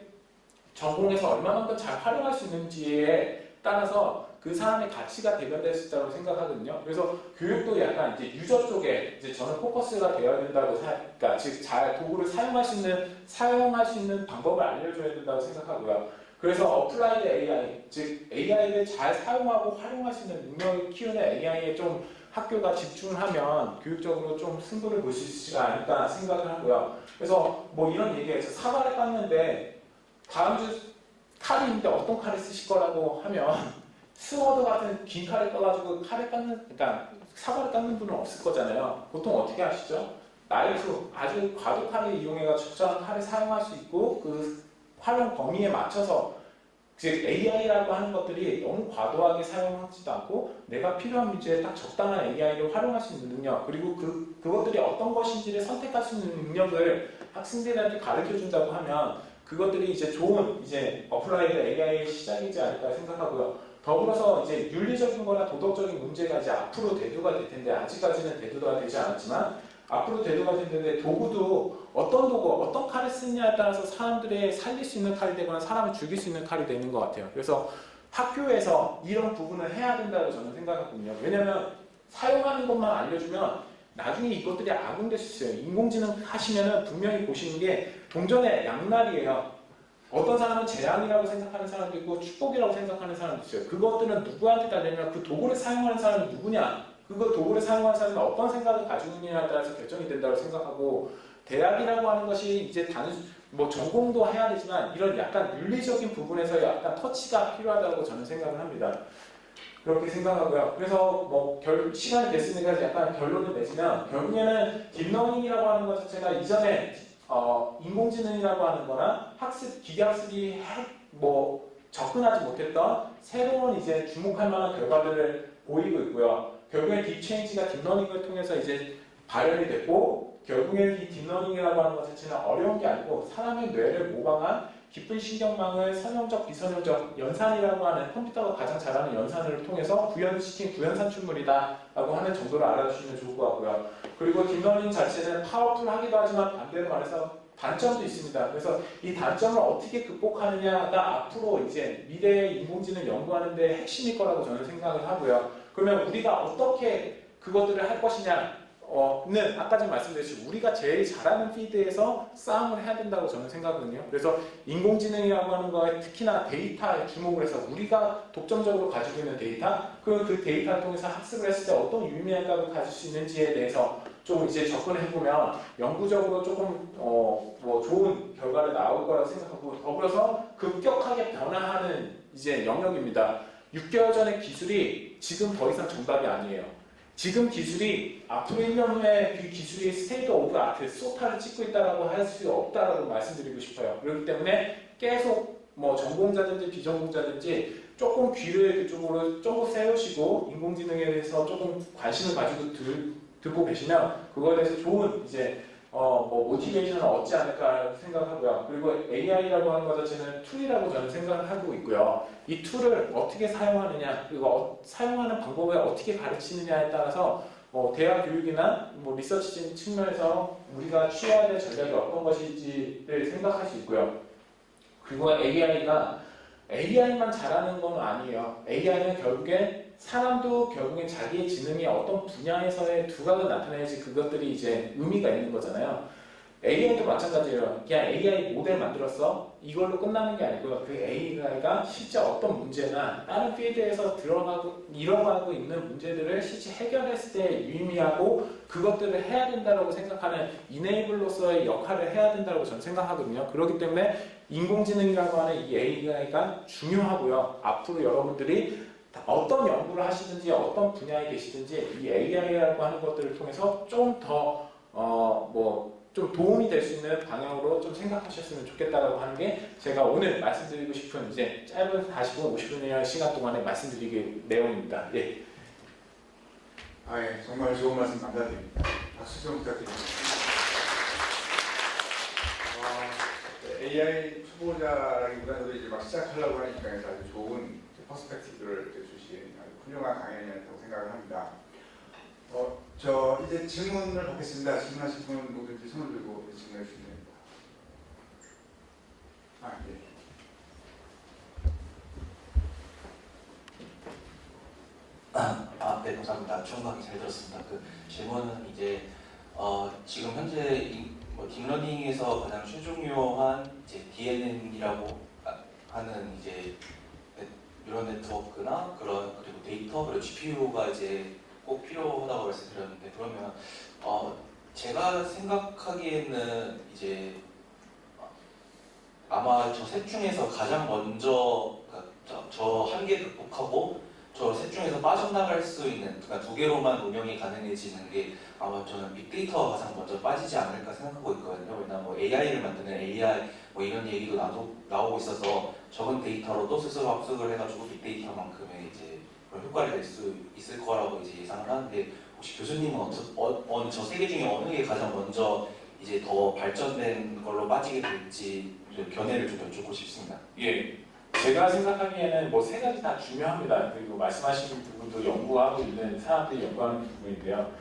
Speaker 2: 전공에서 얼마만큼 잘 활용할 수 있는지에 따라서 그 사람의 가치가 대변될 수 있다고 생각하거든요. 그래서 교육도 약간 이제 유저 쪽에 이제 저는 포커스가 되어야 된다고 그러니까 즉 잘 도구를 사용할 수 있는 방법을 알려줘야 된다고 생각하고요. 그래서 어플라이드 AI, 즉 AI를 잘 사용하고 활용할 수 있는 능력을 키우는 AI에 좀 학교가 집중을 하면 교육적으로 좀 승부를 볼 수 있지 않을까 생각을 하고요. 그래서 뭐 이런 얘기에서 사과를 깎는데 다음 주 칼이 있는데 어떤 칼을 쓰실 거라고 하면 스워드 같은 긴 칼을 떠가지고 그러니까 사과를 깎는 분은 없을 거잖아요. 보통 어떻게 하시죠? 나이프, 아주 과도 칼을 이용해서 적절한 칼을 사용할 수 있고 그 활용 범위에 맞춰서, 즉 AI라고 하는 것들이 너무 과도하게 사용하지도 않고 내가 필요한 문제에 딱 적당한 AI를 활용할 수 있는 능력, 그리고 그것들이 어떤 것인지를 선택할 수 있는 능력을 학생들한테 가르쳐 준다고 하면 그것들이 이제 좋은 어플라이드 AI의 시작이지 않을까 생각하고요. 더불어서 이제 윤리적인 거나 도덕적인 문제가 이제 앞으로 대두가 될 텐데, 아직까지는 대두가 되지 않았지만 앞으로 대두가 될 텐데, 도구도 어떤 도구, 어떤 칼을 쓰느냐에 따라서 사람들의 살릴 수 있는 칼이 되거나 사람을 죽일 수 있는 칼이 되는 것 같아요. 그래서 학교에서 이런 부분을 해야 된다고 저는 생각하거든요. 왜냐하면 사용하는 것만 알려주면 나중에 이것들이 악용될 수 있어요. 인공지능 하시면은 분명히 보시는 게 동전의 양날이에요. 어떤 사람은 재앙이라고 생각하는 사람도 있고 축복이라고 생각하는 사람도 있어요. 그것들은 누구한테 달리냐, 그 도구를 사용하는 사람이 누구냐, 그거 도구를 사용하는 사람이 어떤 생각을 가지고 있느냐에 따라서 결정이 된다고 생각하고, 대학이라고 하는 것이 이제 뭐 전공도 해야 되지만 이런 약간 윤리적인 부분에서 약간 터치가 필요하다고 저는 생각을 합니다. 그렇게 생각하고요. 그래서 뭐 시간이 됐으니까 약간 결론을 내지면, 결국에는 딥러닝이라고 하는 것 자체가 이전에 인공지능이라고 하는 거나 기계학습이 뭐 접근하지 못했던 새로운 이제 주목할 만한 결과들을 보이고 있고요. 결국엔 딥체인지가 딥러닝을 통해서 이제 발현이 됐고, 결국엔 이 딥러닝이라고 하는 것 자체는 어려운 게 아니고 사람의 뇌를 모방한 깊은 신경망을 선형적, 비선형적 연산이라고 하는, 컴퓨터가 가장 잘하는 연산을 통해서 구현시킨 구현산출물이다라고 하는 정도로 알아주시면 좋을 것 같고요. 그리고 딥러닝 자체는 파워풀하기도 하지만 반대로 말해서 단점도 있습니다. 그래서 이 단점을 어떻게 극복하느냐가 앞으로 이제 미래의 인공지능 연구하는 데 핵심일 거라고 저는 생각을 하고요. 그러면 우리가 어떻게 그것들을 할 것이냐, 는 아까 전 말씀드렸듯이 우리가 제일 잘하는 필드에서 싸움을 해야 된다고 저는 생각하거든요. 그래서 인공지능이라고 하는 거에 특히나 데이터에 주목을 해서 우리가 독점적으로 가지고 있는 데이터, 그 데이터를 통해서 학습을 했을 때 어떤 유의미한 값을 가질 수 있는지에 대해서 좀 이제 접근을 해보면 영구적으로 조금 뭐 좋은 결과를 나올 거라고 생각하고, 더불어서 급격하게 변화하는 이제 영역입니다. 6개월 전의 기술이 지금 더 이상 정답이 아니에요. 지금 기술이 앞으로 1년 후에 그 기술이 스테이트 오브 아트, 소타를 찍고 있다라고 할 수 없다라고 말씀드리고 싶어요. 그렇기 때문에 계속 뭐 전공자든지 비전공자든지 조금 귀를 그쪽으로 조금 세우시고 인공지능에 대해서 조금 관심을 가지고 듣고 계시면 그거에 대해서 좋은 이제 뭐 모티베이션을 얻지 않을까 생각하고요. 그리고 AI라고 하는 것 자체는 툴이라고 저는 생각을 하고 있고요. 이 툴을 어떻게 사용하느냐, 그리고 사용하는 방법을 어떻게 가르치느냐에 따라서 대학 교육이나 뭐 리서치 측면에서 우리가 취해야 될 전략이 어떤 것인지를 생각할 수 있고요. 그리고 AI만 잘하는 건 아니에요. AI는 결국에 사람도 결국엔 자기의 지능이 어떤 분야에서의 두각을 나타내야지 그것들이 이제 의미가 있는 거잖아요. AI도 마찬가지예요. 그냥 AI 모델 만들었어? 이걸로 끝나는 게 아니고요. 그 AI가 실제 어떤 문제나 다른 필드에서 일어나고 있는 문제들을 실제 해결했을 때 유의미하고 그것들을 해야 된다고 생각하는 이네이블로서의 역할을 해야 된다고 저는 생각하거든요. 그렇기 때문에 인공지능이라고 하는 이 AI가 중요하고요. 앞으로 여러분들이 어떤 연구를 하시든지 어떤 분야에 계시든지 이 AI라고 하는 것들을 통해서 좀 더 좀 도움이 될 수 있는 방향으로 좀 생각하셨으면 좋겠다라고 하는 게 제가 오늘 말씀드리고 싶은 이제 짧은 40분, 50분의 시간 동안에 말씀드리기 내용입니다. 예.
Speaker 1: 예, 정말 좋은 말씀 감사드립니다. 박수 좀 부탁드립니다. AI 초보자라기보다는 이제 막 시작하려고 하는 입장에서 아주 좋은 퍼스펙티브를 주신 아주 훌륭한 강연이었다고 생각을 합니다. 저 이제 질문을 받겠습니다. 질문하실 분 누구든지 손을 들고 질문해 주시면 됩니다.
Speaker 4: 네, 감사합니다. 좋은 강의 잘 들었습니다. 그 질문은 이제 지금 현재 딥러닝에서 가장 최중요한 이제 DNN이라고 하는 이제 뉴럴 네트워크나 그리고 데이터 그리고 GPU가 이제 꼭 필요하다고 말씀드렸는데, 그러면 제가 생각하기에는 이제 아마 저 셋 중에서 가장 먼저 저 한계 극복하고 저 셋 중에서 빠져나갈 수 있는, 그러니까 두 개로만 운영이 가능해지는 게 아마 저는 빅데이터가 가장 먼저 빠지지 않을까 생각하고 있거든요. 왜냐면 뭐 AI를 만드는 AI 뭐 이런 얘기도 나오고 있어서 적은 데이터로도 스스로 합숙을 해가지고 빅데이터만큼의 이제 그런 효과를 낼 수 있을 거라고 이제 예상을 하는데, 혹시 교수님은 저 세 개 중에 어느 게 가장 먼저 이제 더 발전된 걸로 빠지게 될지 좀 견해를 좀 여쭙고 싶습니다.
Speaker 2: 예. 제가 생각하기에는 뭐 세 가지 다 중요합니다. 그리고 말씀하신 부분도 연구하고 있는 사람들이 연구하는 부분인데요.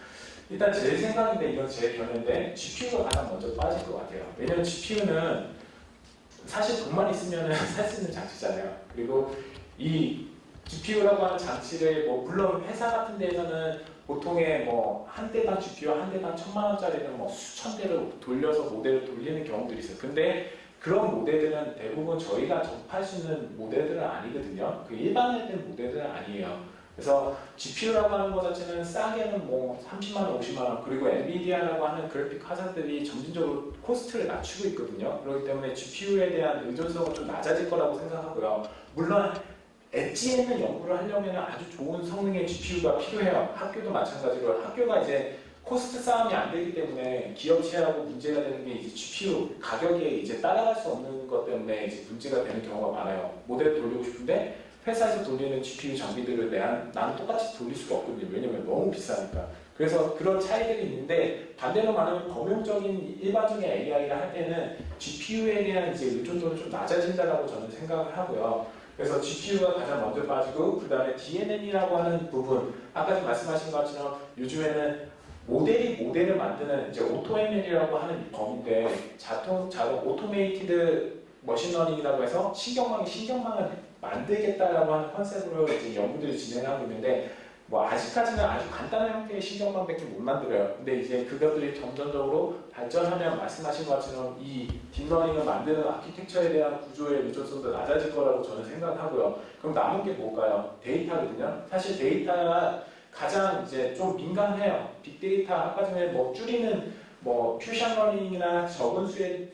Speaker 2: 일단 제 생각인데, 이건 제 견해인데 GPU가 가장 먼저 빠질 것 같아요. 왜냐면 GPU는 사실 돈만 있으면 살 수 있는 장치잖아요. 그리고 이 GPU라고 하는 장치를 물론 회사 같은 데에서는 보통의 한 대당 GPU 한 대당 1,000만 원짜리를 수천 대를 돌려서 모델을 돌리는 경우들이 있어요. 근데 그런 모델들은 대부분 저희가 접할 수 있는 모델들은 아니거든요. 그 일반화된 모델들은 아니에요. 그래서 GPU라고 하는 것 자체는 싸게는 30만 원, 50만 원, 그리고 엔비디아라고 하는 그래픽 회사들이 점진적으로 코스트를 낮추고 있거든요. 그렇기 때문에 GPU에 대한 의존성은 좀 낮아질 거라고 생각하고요. 물론 엣지에 있는 연구를 하려면 아주 좋은 성능의 GPU가 필요해요. 학교도 마찬가지로 학교가 이제 코스트 싸움이 안 되기 때문에 기업체하고 문제가 되는 게 이제 GPU 가격에 이제 따라갈 수 없는 것 때문에 이제 문제가 되는 경우가 많아요. 모델 돌리고 싶은데 회사에서 돌리는 GPU 장비들을 나는 똑같이 돌릴 수가 없거든요. 왜냐면 너무 비싸니까. 그래서 그런 차이들이 있는데, 반대로 말하면 범용적인 일반적인 AI를 할 때는 GPU에 대한 이제 의존도는 좀 낮아진다라고 저는 생각을 하고요. 그래서 GPU가 가장 먼저 빠지고, 그 다음에 DNN이라고 하는 부분, 아까 말씀하신 것처럼 요즘에는 모델을 만드는 이제 오토ML이라고 하는 범위인데, 자동 오토메이티드 머신러닝이라고 해서 신경망을 만들겠다라고 하는 컨셉으로 이제 연구들이 진행하고 있는데, 뭐 아직까지는 아주 간단한 형태의 신경망밖에 못 만들어요. 근데 이제 그것들이 점점적으로 발전하면 말씀하신 것처럼 이 딥러닝을 만드는 아키텍처에 대한 구조의 의존성도 낮아질 거라고 저는 생각하고요. 그럼 남은 게 뭘까요? 데이터거든요. 사실 데이터가 가장 이제 좀 민감해요. 빅데이터 아까 전에 뭐 줄이는 뭐 퓨전 러닝이나 적은 수의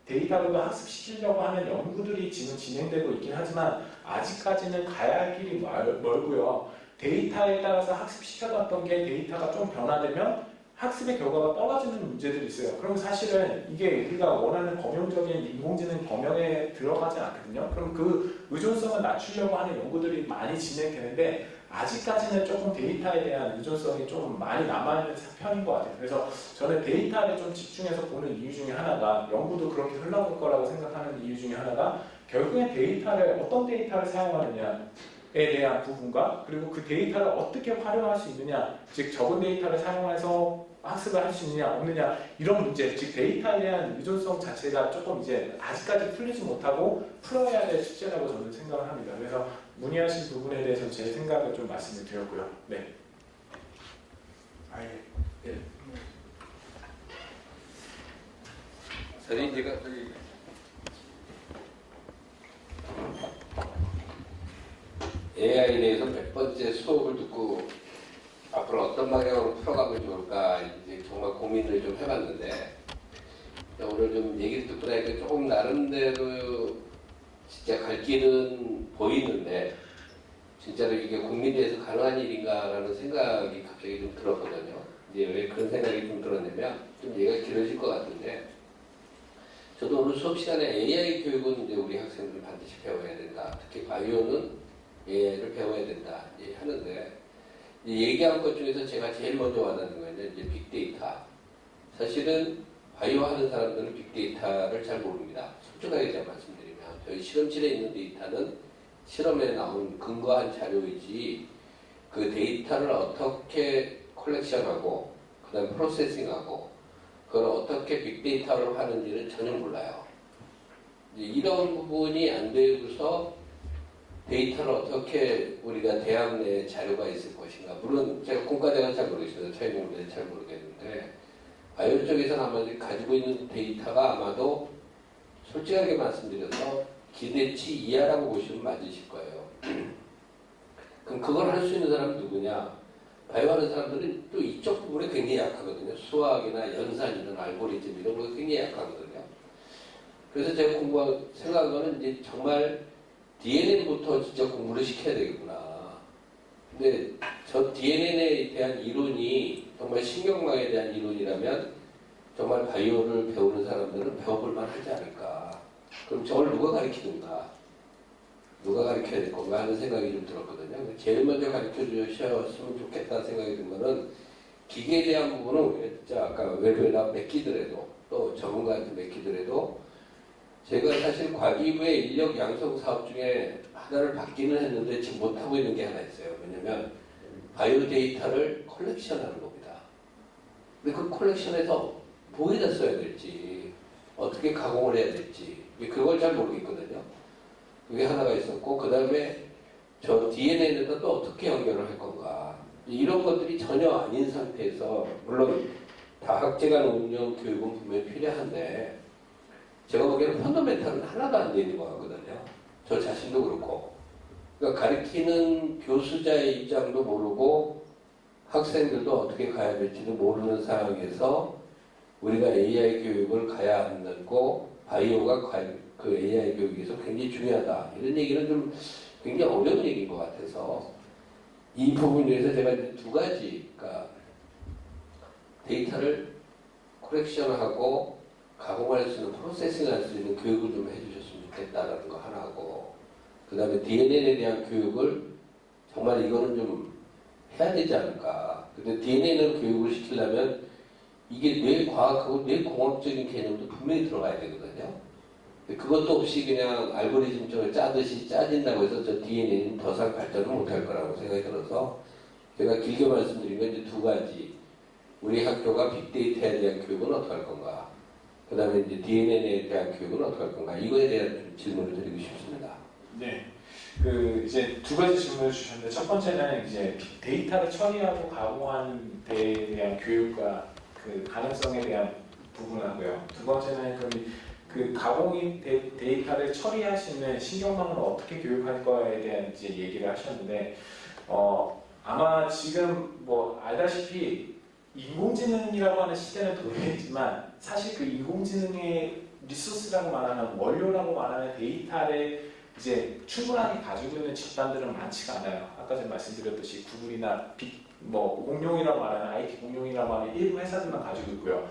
Speaker 2: 데이터로도 학습시키려고 하는 연구들이 지금 진행되고 있긴 하지만 아직까지는 가야 할 길이 멀고요. 데이터에 따라서 학습시켜놨던 게 데이터가 좀 변화되면 학습의 결과가 떨어지는 문제들이 있어요. 그럼 사실은 이게 우리가 원하는 범용적인 인공지능 범용에 들어가지 않거든요. 그럼 그 의존성을 낮추려고 하는 연구들이 많이 진행되는데 아직까지는 조금 데이터에 대한 의존성이 좀 많이 남아있는 편인 것 같아요. 그래서 저는 데이터를 좀 집중해서 보는 이유 중에 하나가 연구도 그렇게 흘러갈 거라고 생각하는 이유 중에 하나가 결국엔 데이터를 어떤 데이터를 사용하느냐에 대한 부분과 그리고 그 데이터를 어떻게 활용할 수 있느냐 즉 적은 데이터를 사용해서 학습을 할 수 있느냐 없느냐 이런 문제 즉 데이터에 대한 의존성 자체가 조금 이제 아직까지 풀리지 못하고 풀어야 될 숙제라고 저는 생각을 합니다. 그래서 문의하신 부분에 대해서 제 생각을 좀 말씀을 드렸고요. 네.
Speaker 1: 예.
Speaker 5: 저희 제가 AI에 대해서 몇 번째 수업을 듣고 앞으로 어떤 방향으로 풀어가면 좋을까 이제 정말 고민을 좀 해봤는데 오늘 좀 얘기를 듣고 나니까 조금 나름대로 진짜 갈 길은 보이는데 진짜로 이게 국민대에서 가능한 일인가라는 생각이 갑자기 좀 들었거든요. 이제 왜 그런 생각이 좀 들었냐면 좀 얘기가 길어질 것 같은데 저도 오늘 수업 시간에 AI 교육은 이제 우리 학생들 반드시 배워야 된다. 특히 바이오는 AI를 배워야 된다. 이제 하는데 얘기한 것 중에서 제가 제일 먼저 와닿는 거는 이제 빅데이터. 사실은 바이오 하는 사람들은 빅데이터를 잘 모릅니다. 솔직하게 제가 말씀드리면 저희 실험실에 있는 데이터는 실험에 나온 근거한 자료이지 그 데이터를 어떻게 컬렉션하고 그 다음에 프로세싱하고 그걸 어떻게 빅데이터로 하는지는 전혀 몰라요. 이런 부분이 안 되고서 데이터를 어떻게 우리가 대학 내에 자료가 있을 것인가. 물론 제가 공과대는 잘 모르겠어요. 차이공대는 잘 모르겠는데 바이오 쪽에서는 아마 가지고 있는 데이터가 아마도 솔직하게 말씀드려서 기대치 이하라고 보시면 맞으실 거예요. 그럼 그걸 할 수 있는 사람은 누구냐? 바이오 하는 사람들은 또 이쪽 부분에 굉장히 약하거든요. 수학이나 연산 이런 알고리즘 이런 거 굉장히 약하거든요. 그래서 제가 생각한 거는 이제 정말 DNN부터 진짜 공부를 시켜야 되겠구나. 근데 저 DNN에 대한 이론이 정말 신경망에 대한 이론이라면 정말 바이오를 배우는 사람들은 배워볼 만하지 않을까. 그럼 저걸 누가 가르치는가? 누가 가르쳐야 될 건가 하는 생각이 좀 들었거든요. 제일 먼저 가르쳐 주셨으면 좋겠다는 생각이 든 거는 기계에 대한 부분은 진짜 아까 외부에다 맡기더라도 또 전문가한테 맡기더라도 제가 사실 과기부의 인력 양성 사업 중에 하나를 받기는 했는데 지금 못하고 있는 게 하나 있어요. 왜냐면 바이오 데이터를 컬렉션하는 겁니다. 근데 그 컬렉션에서 뭐에다 써야 될지 어떻게 가공을 해야 될지 그걸 잘 모르겠거든요. 그게 하나가 있었고 그 다음에 저 DNA에다 또 어떻게 연결을 할 건가 이런 것들이 전혀 아닌 상태에서 물론 다학제간 운영 교육은 분명히 필요한데 제가 보기에는 펀더멘탈은 하나도 안 되는 것 같거든요. 저 자신도 그렇고 그러니까 가르치는 교수자의 입장도 모르고 학생들도 어떻게 가야 될지도 모르는 상황에서 우리가 AI 교육을 가야 한다고 바이오가 그 AI 교육에서 굉장히 중요하다. 이런 얘기는 좀 굉장히 어려운 얘기인 것 같아서 이 부분에 대해서 제가 이제 두 가지, 그러니까 데이터를 컬렉션하고 가공할 수 있는 프로세싱할 수 있는 교육을 좀 해주셨으면 좋겠다라는 거 하나고 그 다음에 DNN에 대한 교육을 정말 이거는 좀 해야 되지 않을까. 근데 DNN을 교육을 시키려면 이게 뇌과학하고 뇌공학적인 개념도 분명히 들어가야 되거든요. 그것도 없이 그냥 알고리즘적으로 짜듯이 짜진다고 해서 저 DNA는 더 이상 발전을 못할 거라고 생각이 들어서 제가 길게 말씀드린 건 이제 두 가지. 우리 학교가 빅데이터에 대한 교육은 어떻게 할 건가? 그 다음에 이제 DNA에 대한 교육은 어떻게 할 건가? 이거에 대한 질문을 드리고 싶습니다.
Speaker 2: 네. 그 이제 두 가지 질문을 주셨는데 첫 번째는 이제 빅데이터를 처리하고 가공하는 데에 대한 교육과 그 가능성에 대한 부분하고요. 두 번째는 그 가공인 데이터를 처리할 수 있는 신경망을 어떻게 교육할 거에 대한 이제 얘기를 하셨는데 아마 지금 뭐 알다시피 인공지능이라고 하는 시대는 도래했지만 사실 그 인공지능의 리소스라고 말하는 원료라고 말하는 데이터를 이제 충분하게 가지고 있는 집단들은 많지가 않아요. 아까 전에 말씀드렸듯이 구글이나 뭐 공룡이라고 말하는 IT 공룡이라고 하는 일부 회사들만 가지고 있고요.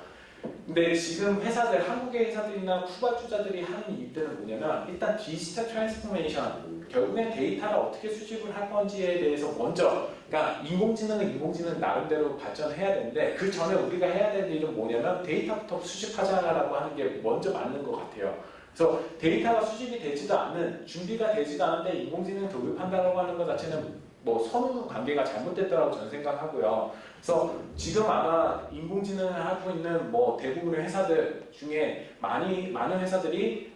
Speaker 2: 근데 지금 회사들, 한국의 회사들이나 후발주자들이 하는 일들은 뭐냐면 일단 디지털 트랜스포메이션, 결국엔 데이터를 어떻게 수집을 할 건지에 대해서 먼저, 그러니까 인공지능은 인공지능 나름대로 발전해야 되는데 그 전에 우리가 해야 되는 일은 뭐냐면 데이터부터 수집하자라고 하는 게 먼저 맞는 것 같아요. 그래서 데이터가 수집이 되지도 않는, 준비가 되지도 않은데 인공지능 도입한다고 하는 것 자체는 뭐 선후 관계가 잘못됐다고 저는 생각하고요. 그래서 지금 아마 인공지능을 하고 있는 뭐 대부분의 회사들 중에 많은 회사들이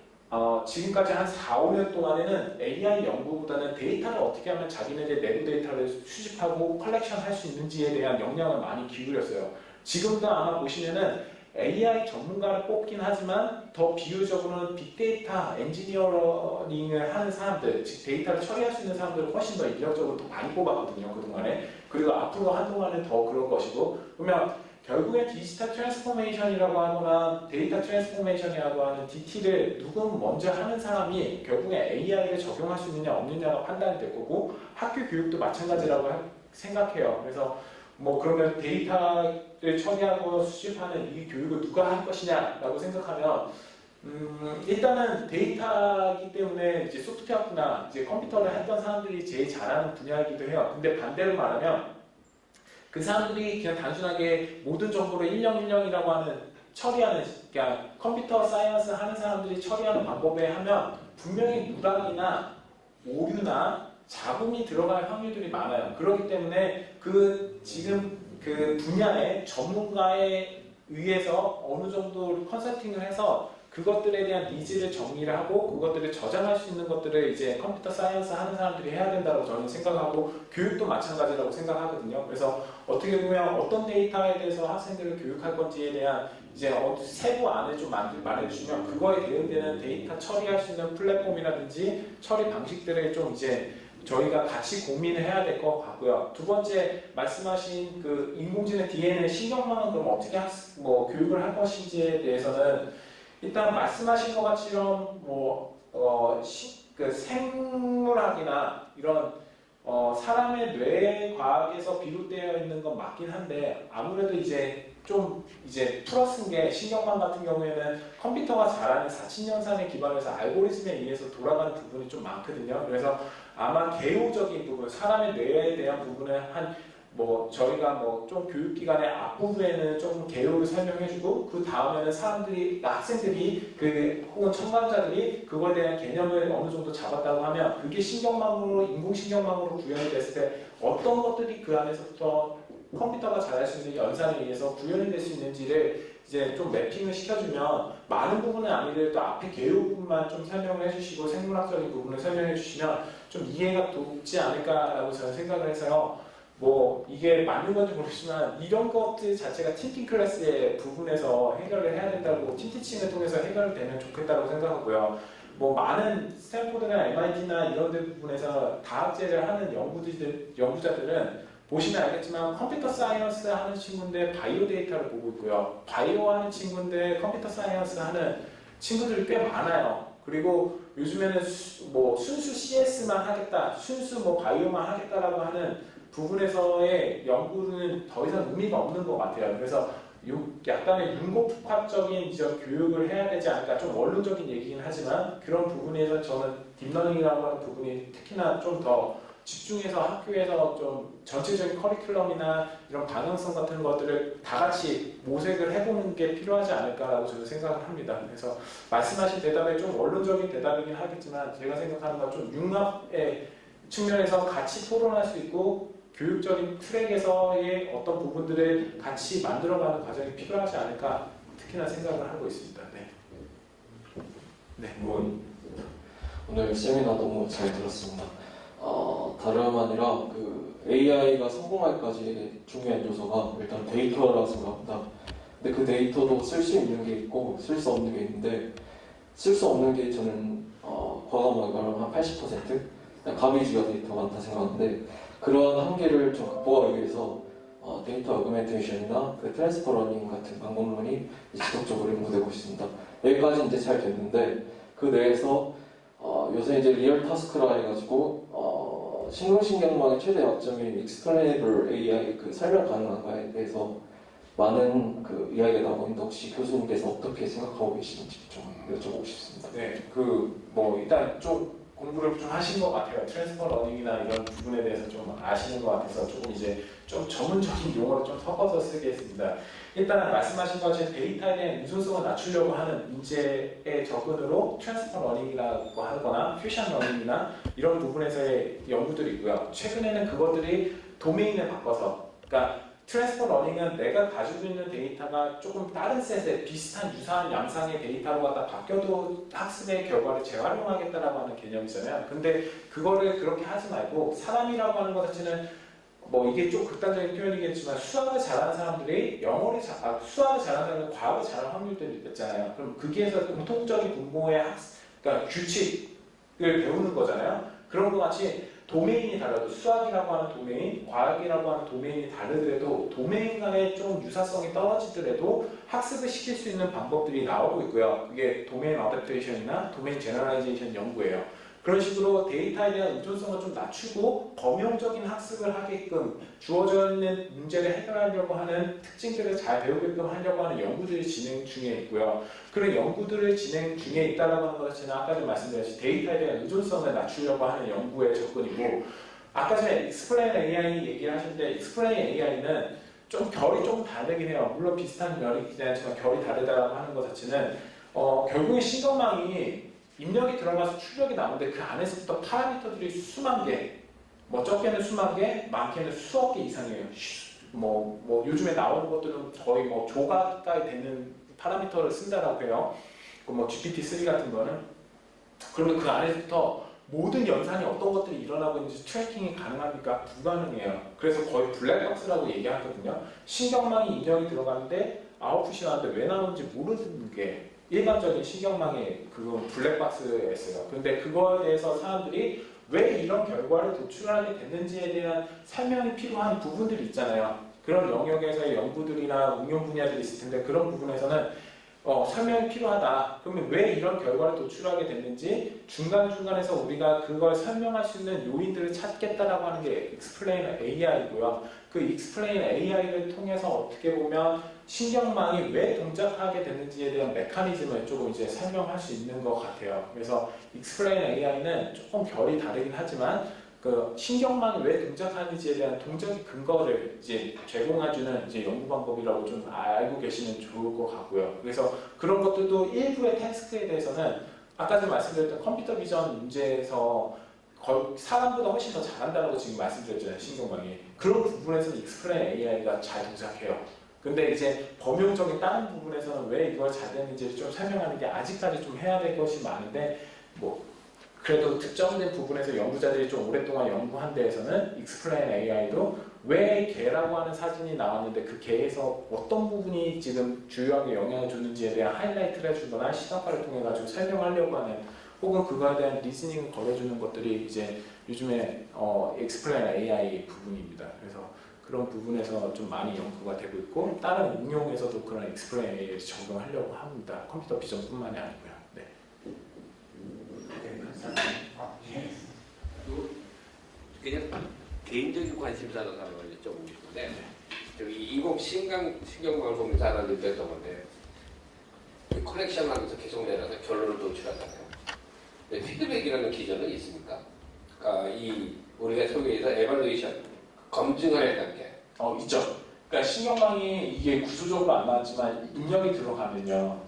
Speaker 2: 지금까지 한 4, 5년 동안에는 AI 연구보다는 데이터를 어떻게 하면 자기네들 내부 데이터를 수집하고 컬렉션 할 수 있는지에 대한 역량을 많이 기울였어요. 지금도 아마 보시면은 AI 전문가를 뽑긴 하지만 더 비유적으로는 빅데이터 엔지니어링을 하는 사람들, 즉 데이터를 처리할 수 있는 사람들을 훨씬 더 인력적으로 더 많이 뽑았거든요, 그동안에. 그리고 앞으로 한동안은 더 그럴 것이고, 그러면 결국엔 디지털 트랜스포메이션이라고 하거나 데이터 트랜스포메이션이라고 하는 DT를 누군 먼저 하는 사람이 결국엔 AI를 적용할 수 있느냐 없느냐가 판단이 될 거고, 학교 교육도 마찬가지라고 생각해요. 그래서 뭐 그러면 데이터를 처리하고 수집하는 이 교육을 누가 할 것이냐라고 생각하면 일단은 데이터이기 때문에 이제 소프트웨어나 이제 컴퓨터를 했던 사람들이 제일 잘하는 분야이기도 해요. 근데 반대로 말하면 그 사람들이 그냥 단순하게 모든 정보를 일령일령이라고 하는 처리하는, 그냥 컴퓨터 사이언스 하는 사람들이 처리하는 방법에 하면 분명히 누락이나 오류나 잡음이 들어갈 확률들이 많아요. 그렇기 때문에 지금 그 분야의 전문가에 의해서 어느 정도 컨설팅을 해서 그것들에 대한 니즈를 정리를 하고 그것들을 저장할 수 있는 것들을 이제 컴퓨터 사이언스 하는 사람들이 해야 된다고 저는 생각하고, 교육도 마찬가지라고 생각하거든요. 그래서 어떻게 보면 어떤 데이터에 대해서 학생들을 교육할 건지에 대한 이제 세부 안을 좀 말해주시면 그거에 대응되는 데이터 처리할 수 있는 플랫폼이라든지 처리 방식들을 좀 이제 저희가 같이 고민을 해야 될 것 같고요. 두 번째 말씀하신 그 인공지능 DNA 신경망은 그럼 어떻게 교육을 할 것인지에 대해서는 일단 말씀하신 것 같이럼 그 생물학이나 이런 사람의 뇌 과학에서 비롯되어 있는 건 맞긴 한데, 아무래도 이제 풀어쓴 게 신경망 같은 경우에는 컴퓨터가 잘하는 사친연산에 기반해서 알고리즘에 의해서 돌아가는 부분이 좀 많거든요. 그래서 아마 개요적인 부분, 사람의 뇌에 대한 부분은 저희가 좀 교육기관의 앞부분에는 좀 개요를 설명해주고, 그 다음에는 학생들이 혹은 첨가자들이 그거에 대한 개념을 어느 정도 잡았다고 하면 그게 신경망으로, 인공신경망으로 구현이 됐을 때 어떤 것들이 그 안에서부터 컴퓨터가 잘할 수 있는 연산에 의해서 구현이 될 수 있는지를 이제 좀 매핑을 시켜주면, 많은 부분은 아니더라도 앞에 개요 부분만 좀 설명을 해주시고 생물학적인 부분을 설명해 주시면 좀 이해가 돕지 않을까라고 저는 생각을 해서요. 이게 맞는 건지 모르지만 이런 것들 자체가 팀팅 클래스의 부분에서 해결을 해야 된다고, 팀티칭을 통해서 해결되면 좋겠다고 생각하고요. 많은 스탠포드나 MIT나 이런 데 부분에서 다학제를 하는 연구자들은 보시면 알겠지만 컴퓨터 사이언스 하는 친구인데 바이오 데이터를 보고 있고요. 바이오 하는 친구인데 컴퓨터 사이언스 하는 친구들이 꽤 많아요. 그리고 요즘에는 순수 CS만 하겠다, 순수 바이오만 하겠다라고 하는 부분에서의 연구는 더 이상 의미가 없는 것 같아요. 그래서 약간의 융합적인 교육을 해야 되지 않을까, 좀 원론적인 얘기긴 하지만 그런 부분에서 저는 딥러닝이라고 하는 부분이 특히나 좀 더 집중해서 학교에서 좀 전체적인 커리큘럼이나 이런 방향성 같은 것들을 다 같이 모색을 해보는 게 필요하지 않을까라고 저는 생각을 합니다. 그래서 말씀하신 대답에 좀 원론적인 대답이긴 하겠지만 제가 생각하는 건 좀 융합의 측면에서 같이 토론할 수 있고 교육적인 트랙에서의 어떤 부분들을 같이 만들어가는 과정이 필요하지 않을까 특히나 생각을 하고 있습니다.
Speaker 6: 오늘 세미나 너무 잘 들었습니다. 다름 아니라 그 AI가 성공할까지 중요한 요소가 일단 데이터라고 생각합니다. 근데 그 데이터도 쓸 수 있는 게 있고 쓸 수 없는 게 있는데 쓸 수 없는 게 저는 과감하게 말하면 한 80%? 가비지가 데이터 많다 생각하는데 그런 한계를 좀 극복하기 위해서 데이터 어그멘테이션이나 그 트랜스퍼 러닝 같은 방법론이 지속적으로 연구되고 있습니다. 여기까지 이제 잘 됐는데 그 내에서 요새 이제 리얼 타스크라 해가지고 신경신경망의 최대 약점인 explainable AI 그 설명 가능한가에 대해서 많은 그 이야기가 나오고 있는데 혹시 교수님께서 어떻게 생각하고 계시는지 좀 여쭤보고 싶습니다.
Speaker 2: 네, 뭐 일단 좀 공부를 좀 하신 것 같아요. 트랜스퍼 러닝이나 이런 부분에 대해서 좀 아시는 것 같아서 조금 이제 좀 전문적인 용어를 좀 섞어서 쓰겠습니다. 일단 말씀하신 것처럼 데이터에 대한 의존성을 낮추려고 하는 문제의 접근으로 트랜스퍼 러닝이라고 하거나 퓨전 러닝이나 이런 부분에서의 연구들이 있고요. 최근에는 그것들이 도메인을 바꿔서, 그러니까 트랜스퍼 러닝은 내가 가지고 있는 데이터가 조금 다른 셋의 비슷한 유사한 양상의 데이터로 갖다 바뀌어도 학습의 결과를 재활용하겠다라고 하는 개념이잖아요. 근데 그거를 그렇게 하지 말고 사람이라고 하는 것 자체는 뭐 이게 좀 극단적인 표현이겠지만 수학을 잘하는 사람들이 수학을 잘하는 사람은 과학을 잘하는 확률들이 있잖아요. 그럼 거기에서 공통적인 분모의 그러니까 규칙을 배우는 거잖아요. 그런 것 같이 도메인이 달라도 수학이라고 하는 도메인, 과학이라고 하는 도메인이 다르더라도 도메인 간에 좀 유사성이 떨어지더라도 학습을 시킬 수 있는 방법들이 나오고 있고요. 그게 도메인 어댑테이션이나 도메인 제너럴라이제이션 연구예요. 그런 식으로 데이터에 대한 의존성을 좀 낮추고 범용적인 학습을 하게끔 주어져 있는 문제를 해결하려고 하는 특징들을 잘 배우게끔 하려고 하는 연구들이 진행 중에 있고요. 그런 연구들을 진행 중에 있다라고 하는 것은 아까도 말씀드렸듯이 데이터에 대한 의존성을 낮추려고 하는 연구의 접근이고, 아까 전에 Explain AI 얘기를 하셨는데 Explain AI는 좀 결이 조금 다르긴 해요. 물론 비슷한 결이 있긴 하지만 결이 다르다라고 하는 것 자체는 결국에 신경망이 입력이 들어가서 출력이 나오는데 그 안에서부터 파라미터들이 수만 개, 뭐 적게는 수만 개, 많게는 수억 개 이상이에요. 뭐 요즘에 나오는 것들은 거의 뭐 조 가까이 되는 파라미터를 쓴다라고 해요. 뭐 GPT-3 같은 거는. 그러면 그 안에서부터 모든 연산이 어떤 것들이 일어나고 있는지 트래킹이 가능합니까? 불가능해요. 그래서 거의 블랙박스라고 얘기하거든요. 신경망이 입력이 들어가는데 아웃풋이 나왔는데 왜 나오는지 모르는 게 일반적인 신경망의 그건 블랙박스였어요. 근데 그거에 대해서 사람들이 왜 이런 결과를 도출하게 됐는지에 대한 설명이 필요한 부분들이 있잖아요. 그런 영역에서의 연구들이나 응용 분야들이 있을 텐데 그런 부분에서는 설명이 필요하다. 그러면 왜 이런 결과를 도출하게 됐는지 중간중간에서 우리가 그걸 설명할 수 있는 요인들을 찾겠다라고 하는 게 Explain AI고요. 그 Explain AI를 통해서 어떻게 보면 신경망이 왜 동작하게 됐는지에 대한 메커니즘을 조금 이제 설명할 수 있는 것 같아요. 그래서 Explain AI는 조금 결이 다르긴 하지만 그 신경망이 왜 동작하는지에 대한 동작의 근거를 이제 제공해주는 이제 연구 방법이라고 좀 알고 계시면 좋을 것 같고요. 그래서 그런 것들도 일부의 태스크에 대해서는 아까 전에 말씀드렸던 컴퓨터 비전 문제에서 사람보다 훨씬 더 잘한다고 지금 말씀드렸잖아요. 신경망이. 그런 부분에서는 Explain AI가 잘 동작해요. 근데 이제 범용적인 다른 부분에서는 왜 이걸 잘 되는지를 좀 설명하는 게 아직까지 좀 해야 될 것이 많은데 뭐 그래도 특정된 부분에서 연구자들이 좀 오랫동안 연구한 데에서는 Explain AI도 왜 개라고 하는 사진이 나왔는데 그 개에서 어떤 부분이 지금 주요하게 영향을 줬는지에 대한 하이라이트를 해주거나 시각화를 통해 가지고 설명하려고 하는 혹은 그거에 대한 리스닝을 걸어주는 것들이 이제 요즘에 Explain AI 부분입니다. 그래서 그런 부분에서 좀 많이 연구가 되고 있고 다른 응용에서도 그런 Explain AI를 적용하려고 합니다. 컴퓨터 비전뿐만이 아니고요. 네.
Speaker 5: 그냥 개인적인 관심사로 사는 걸 여쭤보고 싶은데 저기 인공 신경망을 보면서 하나 느꼈던 건데 커넥션 하면서 계속 내려서 결론을 도출하잖아요. 피드백이라는 기전은 있습니까? 그러니까 이 우리가 소위에서 에발루에이션 검증하는 단계.
Speaker 2: 있죠. 그러니까 신경망이 이게 구조적으로 안 나왔지만 입력이 들어가면요.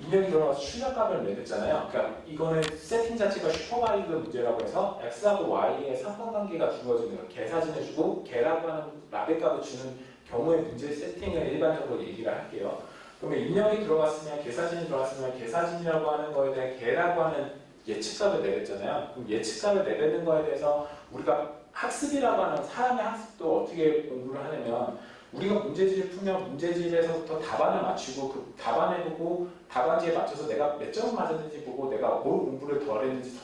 Speaker 2: 입력이 들어가서 출력값을 내렸잖아요. 그러니까 이거는 세팅 자체가 슈퍼바이드 문제라고 해서 x하고 y의 상관관계가 주어지는 거예요. 개 사진을 주고 개라고 하는 라벨 값을 주는 경우의 문제 세팅을 일반적으로 얘기를 할게요. 그러면 입력이 들어갔으면 개 사진이 들어갔으면 개 사진이라고 하는 거에 대해 개라고 하는 예측값을 내렸잖아요. 그럼 예측값을 내리는 거에 대해서 우리가 학습이라고 하는 사람의 학습도 어떻게 공부를 하냐면 우리가 문제지를 풀면 문제지에서부터 답안을 맞추고 그 답안을 보고 답안지에 맞춰서 내가 몇 점을 맞았는지 보고 내가 뭘 공부를 덜 했는지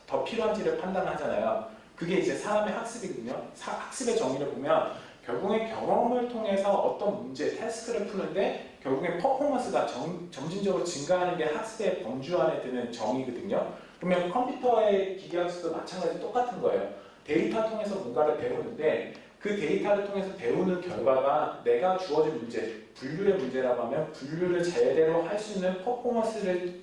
Speaker 2: 더 필요한지를 판단하잖아요. 그게 이제 사람의 학습이거든요. 학습의 정의를 보면 결국에 경험을 통해서 어떤 문제, 태스크를 푸는데 결국에 퍼포먼스가 점진적으로 증가하는 게 학습의 범주 안에 드는 정의거든요. 그러면 컴퓨터의 기계학습도 마찬가지 똑같은 거예요. 데이터 통해서 뭔가를 배우는데 그 데이터를 통해서 배우는 결과가 내가 주어진 문제, 분류의 문제라고 하면 분류를 제대로 할 수 있는 퍼포먼스를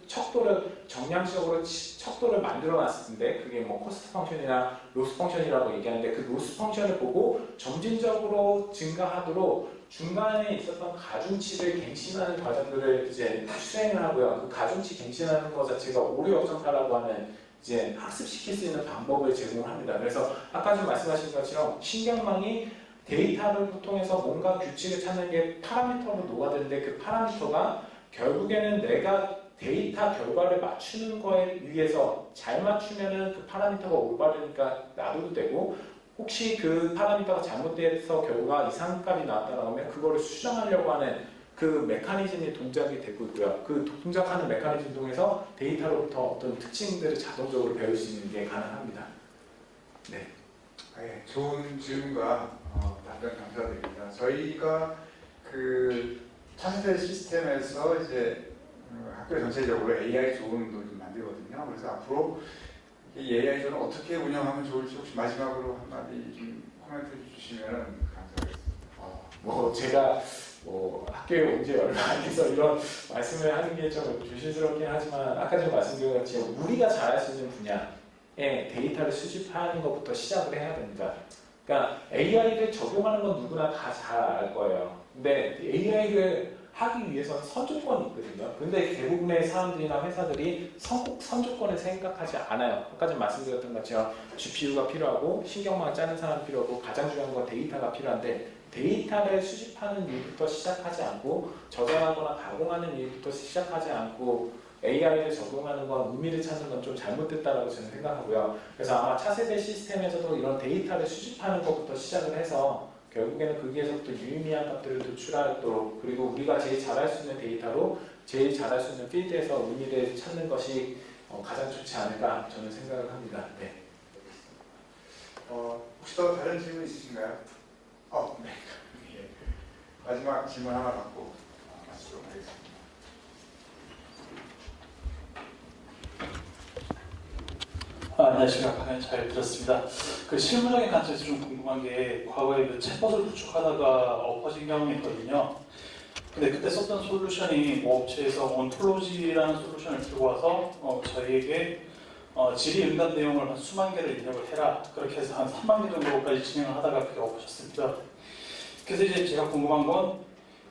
Speaker 2: 정량적으로 척도를 만들어 놨을 텐데 그게 뭐 코스트 펑션이나 로스 펑션이라고 얘기하는데 그 로스 펑션을 보고 점진적으로 증가하도록 중간에 있었던 가중치를 갱신하는 과정들을 이제 수행을 하고요. 그 가중치 갱신하는 것 자체가 오류 역정파라고 하는 이제 학습시킬 수 있는 방법을 제공합니다. 그래서 아까 좀 말씀하신 것처럼 신경망이 데이터를 통해서 뭔가 규칙을 찾는 게 파라미터로 녹아드는데 그 파라미터가 결국에는 내가 데이터 결과를 맞추는 거에 의해서 잘 맞추면은 그 파라미터가 올바르니까 놔둬도 되고 혹시 그 파라미터가 잘못돼서 결과가 이상값이 나왔다고 하면 그거를 수정하려고 하는 그 메커니즘이 동작이 되고 있고요. 그 동작하는 메커니즘 통해서 데이터로부터 어떤 특징들을 자동적으로 배울 수 있는 게 가능합니다. 네.
Speaker 1: 네, 좋은 질문과 답변 감사드립니다. 저희가 그 차세대 시스템에서 이제 학교 전체적으로 AI 존도 좀 만들거든요. 그래서 앞으로 이 AI 존을 어떻게 운영하면 좋을지 혹시 마지막으로 한마디 좀 코멘트 주시면 감사하겠습니다.
Speaker 2: 제가 학교에 온 지 얼마 안 돼서 이런 말씀을 하는 게 좀 조심스럽긴 하지만 아까 좀 말씀드린 것처럼 우리가 잘할 수 있는 분야에 데이터를 수집하는 것부터 시작을 해야 됩니다. 그러니까 AI를 적용하는 건 누구나 다 잘 알 거예요. 근데 AI를 하기 위해서는 선조건이 있거든요. 근데 대부분의 사람들이나 회사들이 선조건을 생각하지 않아요. 아까 좀 말씀드렸던 것처럼 GPU가 필요하고 신경망 짜는 사람이 필요하고 가장 중요한 건 데이터가 필요한데 데이터를 수집하는 일부터 시작하지 않고 저장하거나 가공하는 일부터 시작하지 않고 AI를 적용하는 건 의미를 찾는 건 좀 잘못됐다라고 저는 생각하고요. 그래서 아마 차세대 시스템에서도 이런 데이터를 수집하는 것부터 시작을 해서 결국에는 거기에서부터 유의미한 것들을 도출하도록 그리고 우리가 제일 잘할 수 있는 데이터로 제일 잘할 수 있는 필드에서 의미를 찾는 것이 가장 좋지 않을까 저는 생각을 합니다. 네.
Speaker 1: 혹시 더 다른 질문 있으신가요? 네. 예. 마지막 질문 하나 받고 마치도록 하겠습니다.
Speaker 7: 안녕하십니까. 강연 잘 들었습니다. 그 실무적인 관점에서 좀 궁금한 게 과거에 그 챗봇을 구축하다가 엎어진 경험이 있거든요. 근데 그때 썼던 솔루션이 뭐 업체에서 온톨로지라는 솔루션을 들고 와서 저희에게 질의응답 내용을 한 수만 개를 입력을 해라. 그렇게 해서 한 3만 개 정도까지 진행을 하다가 그게 엎어졌습니다. 그래서 이제 제가 궁금한 건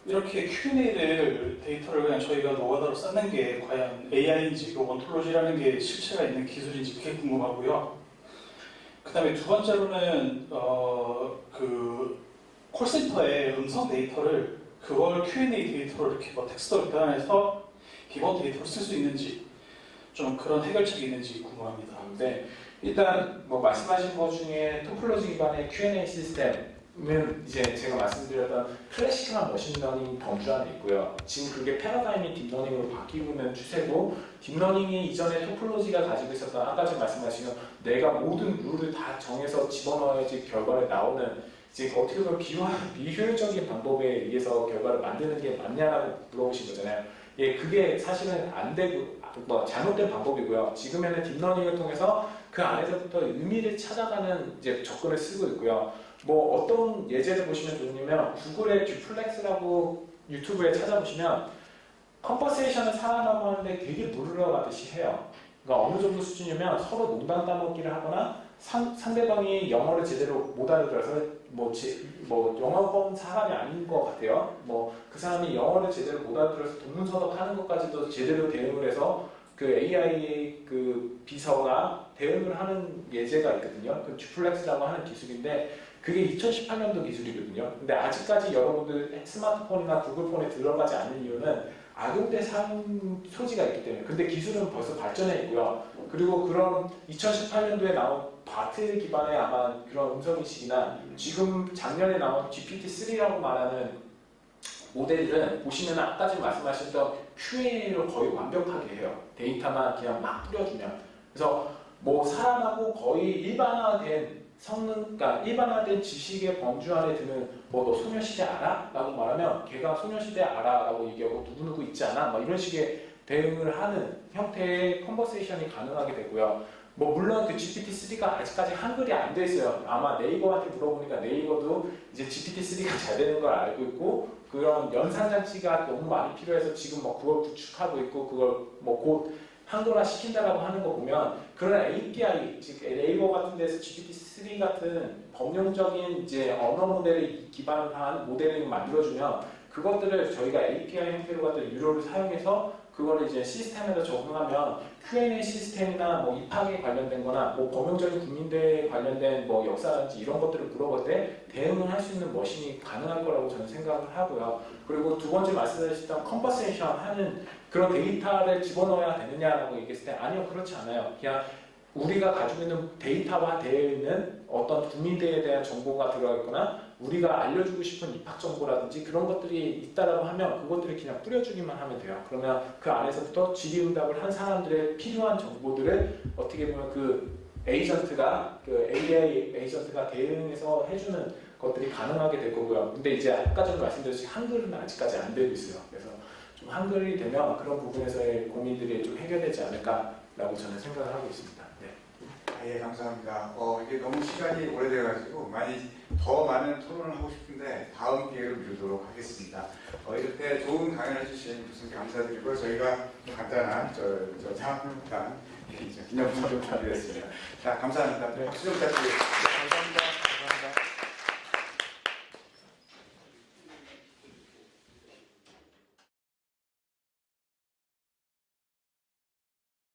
Speaker 7: 이렇게 Q&A를 데이터를 그냥 저희가 노가다로 쌓는 게 과연 AI인지 그 온톨로지라는 게 실체가 있는 기술인지 그게 궁금하고요. 그 다음에 두 번째로는 그 콜센터의 음성 데이터를 그걸 Q&A 데이터로 이렇게 뭐 텍스트로 변환해서 기본 데이터로 쓸 수 있는지 좀 그런 해결책이 있는지 궁금합니다.
Speaker 2: 네, 일단 뭐 말씀하신 것 중에 토폴로지 기반의 Q&A 시스템은 이제 제가 말씀드렸던 클래시컬한 머신러닝 범주 안에 있고요. 지금 그게 패러다임이 딥러닝으로 바뀌고 있는 추세고 딥러닝이 이전에 토폴로지가 가지고 있었던 아까 좀 말씀하신 내가 모든 룰을 다 정해서 집어넣어야지 결과를 나오는 이제 어떻게 보면 비효율적인 방법에 의해서 결과를 만드는 게 맞냐라고 물어보신 거잖아요. 예, 그게 사실은 안 되고 잘못된 방법이고요. 지금에는 딥러닝을 통해서 그 안에서부터 의미를 찾아가는 이제 접근을 쓰고 있고요. 뭐 어떤 예제를 보시면 좋냐면 구글의 듀플렉스라고 유튜브에 찾아보시면 컨버세이션을 살아나고 하는데 되게 물러가듯이 해요. 그러니까 어느 정도 수준이면 서로 농담 따먹기를 하거나 상대방이 영어를 제대로 못 알아들어서 영어권 사람이 아닌 것 같아요. 그 사람이 영어를 제대로 못 알아들어서 동문서답 하는 것까지도 제대로 대응을 해서 그 AI의 그 비서가 대응을 하는 예제가 있거든요. 그 듀플렉스라고 하는 기술인데 그게 2018년도 기술이거든요. 근데 아직까지 여러분들 스마트폰이나 구글폰에 들어가지 않는 이유는 악용된 사용 소지가 있기 때문에. 근데 기술은 벌써 발전해 있고요. 그리고 그런 2018년도에 나온 바트 기반의 아마 그런 음성인식이나 지금 작년에 나온 GPT-3라고 말하는 모델들은 보시면 아까 전에 말씀하셨던 Q&A를 거의 완벽하게 해요. 데이터만 그냥 막 뿌려주면. 그래서 뭐 사람하고 거의 일반화된 성능, 그러니까 일반화된 지식의 범주 안에 드는 뭐 너 소녀시대 알아? 라고 말하면 걔가 소녀시대 알아? 라고 얘기하고 누구누구 있지 않아? 막 이런 식의 대응을 하는 형태의 컨버세이션이 가능하게 되고요. 뭐 물론 그 GPT-3가 아직까지 한글이 안 돼 있어요. 아마 네이버한테 물어보니까 네이버도 이제 GPT-3가 잘 되는 걸 알고 있고 그런 연산장치가 너무 많이 필요해서 지금 뭐 그걸 구축하고 있고 그걸 뭐 곧 한글화 시킨다라고 하는 거 보면 그런 API, 즉 네이버 같은 데서 GPT-3 같은 범용적인 이제 언어 모델을 기반으로 한 모델을 만들어주면 그것들을 저희가 API 형태로 갖다 유료를 사용해서 그거를 이제 시스템에다 적응하면 Q&A 시스템이나 뭐 입학에 관련된 거나 뭐 범용적인 국민대에 관련된 뭐 역사라든지 이런 것들을 물어볼 때 대응을 할 수 있는 머신이 가능할 거라고 저는 생각을 하고요. 그리고 두 번째 말씀하셨던 컨버세이션 하는 그런 데이터를 집어넣어야 되느냐라고 얘기했을 때 아니요, 그렇지 않아요. 그냥 우리가 가지고 있는 데이터화 되어 있는 어떤 국민대에 대한 정보가 들어있거나 우리가 알려주고 싶은 입학 정보라든지 그런 것들이 있다라고 하면 그것들을 그냥 뿌려주기만 하면 돼요. 그러면 그 안에서부터 질의응답을 한 사람들의 필요한 정보들을 어떻게 보면 그 에이전트가 그 AI 에이전트가 대응해서 해주는 것들이 가능하게 될 거고요. 근데 이제 아까 전에 말씀드렸듯이 한글은 아직까지 안 되고 있어요. 그래서 좀 한글이 되면 그런 부분에서의 고민들이 좀 해결되지 않을까라고 저는 생각을 하고 있습니다. 네.
Speaker 1: 예, 감사합니다. 이게 너무 시간이 오래돼가지고 더 많은 토론을 하고 싶은데 다음 기회로 미루도록 하겠습니다. 이럴 때 좋은 강연을 해주신 교수님께 감사드리고 저희가 간단한 저 장학금단 기념품 좀 준비했습니다. 자, 감사합니다. 박수 좀 부탁드리겠습니다.
Speaker 2: 감사합니다.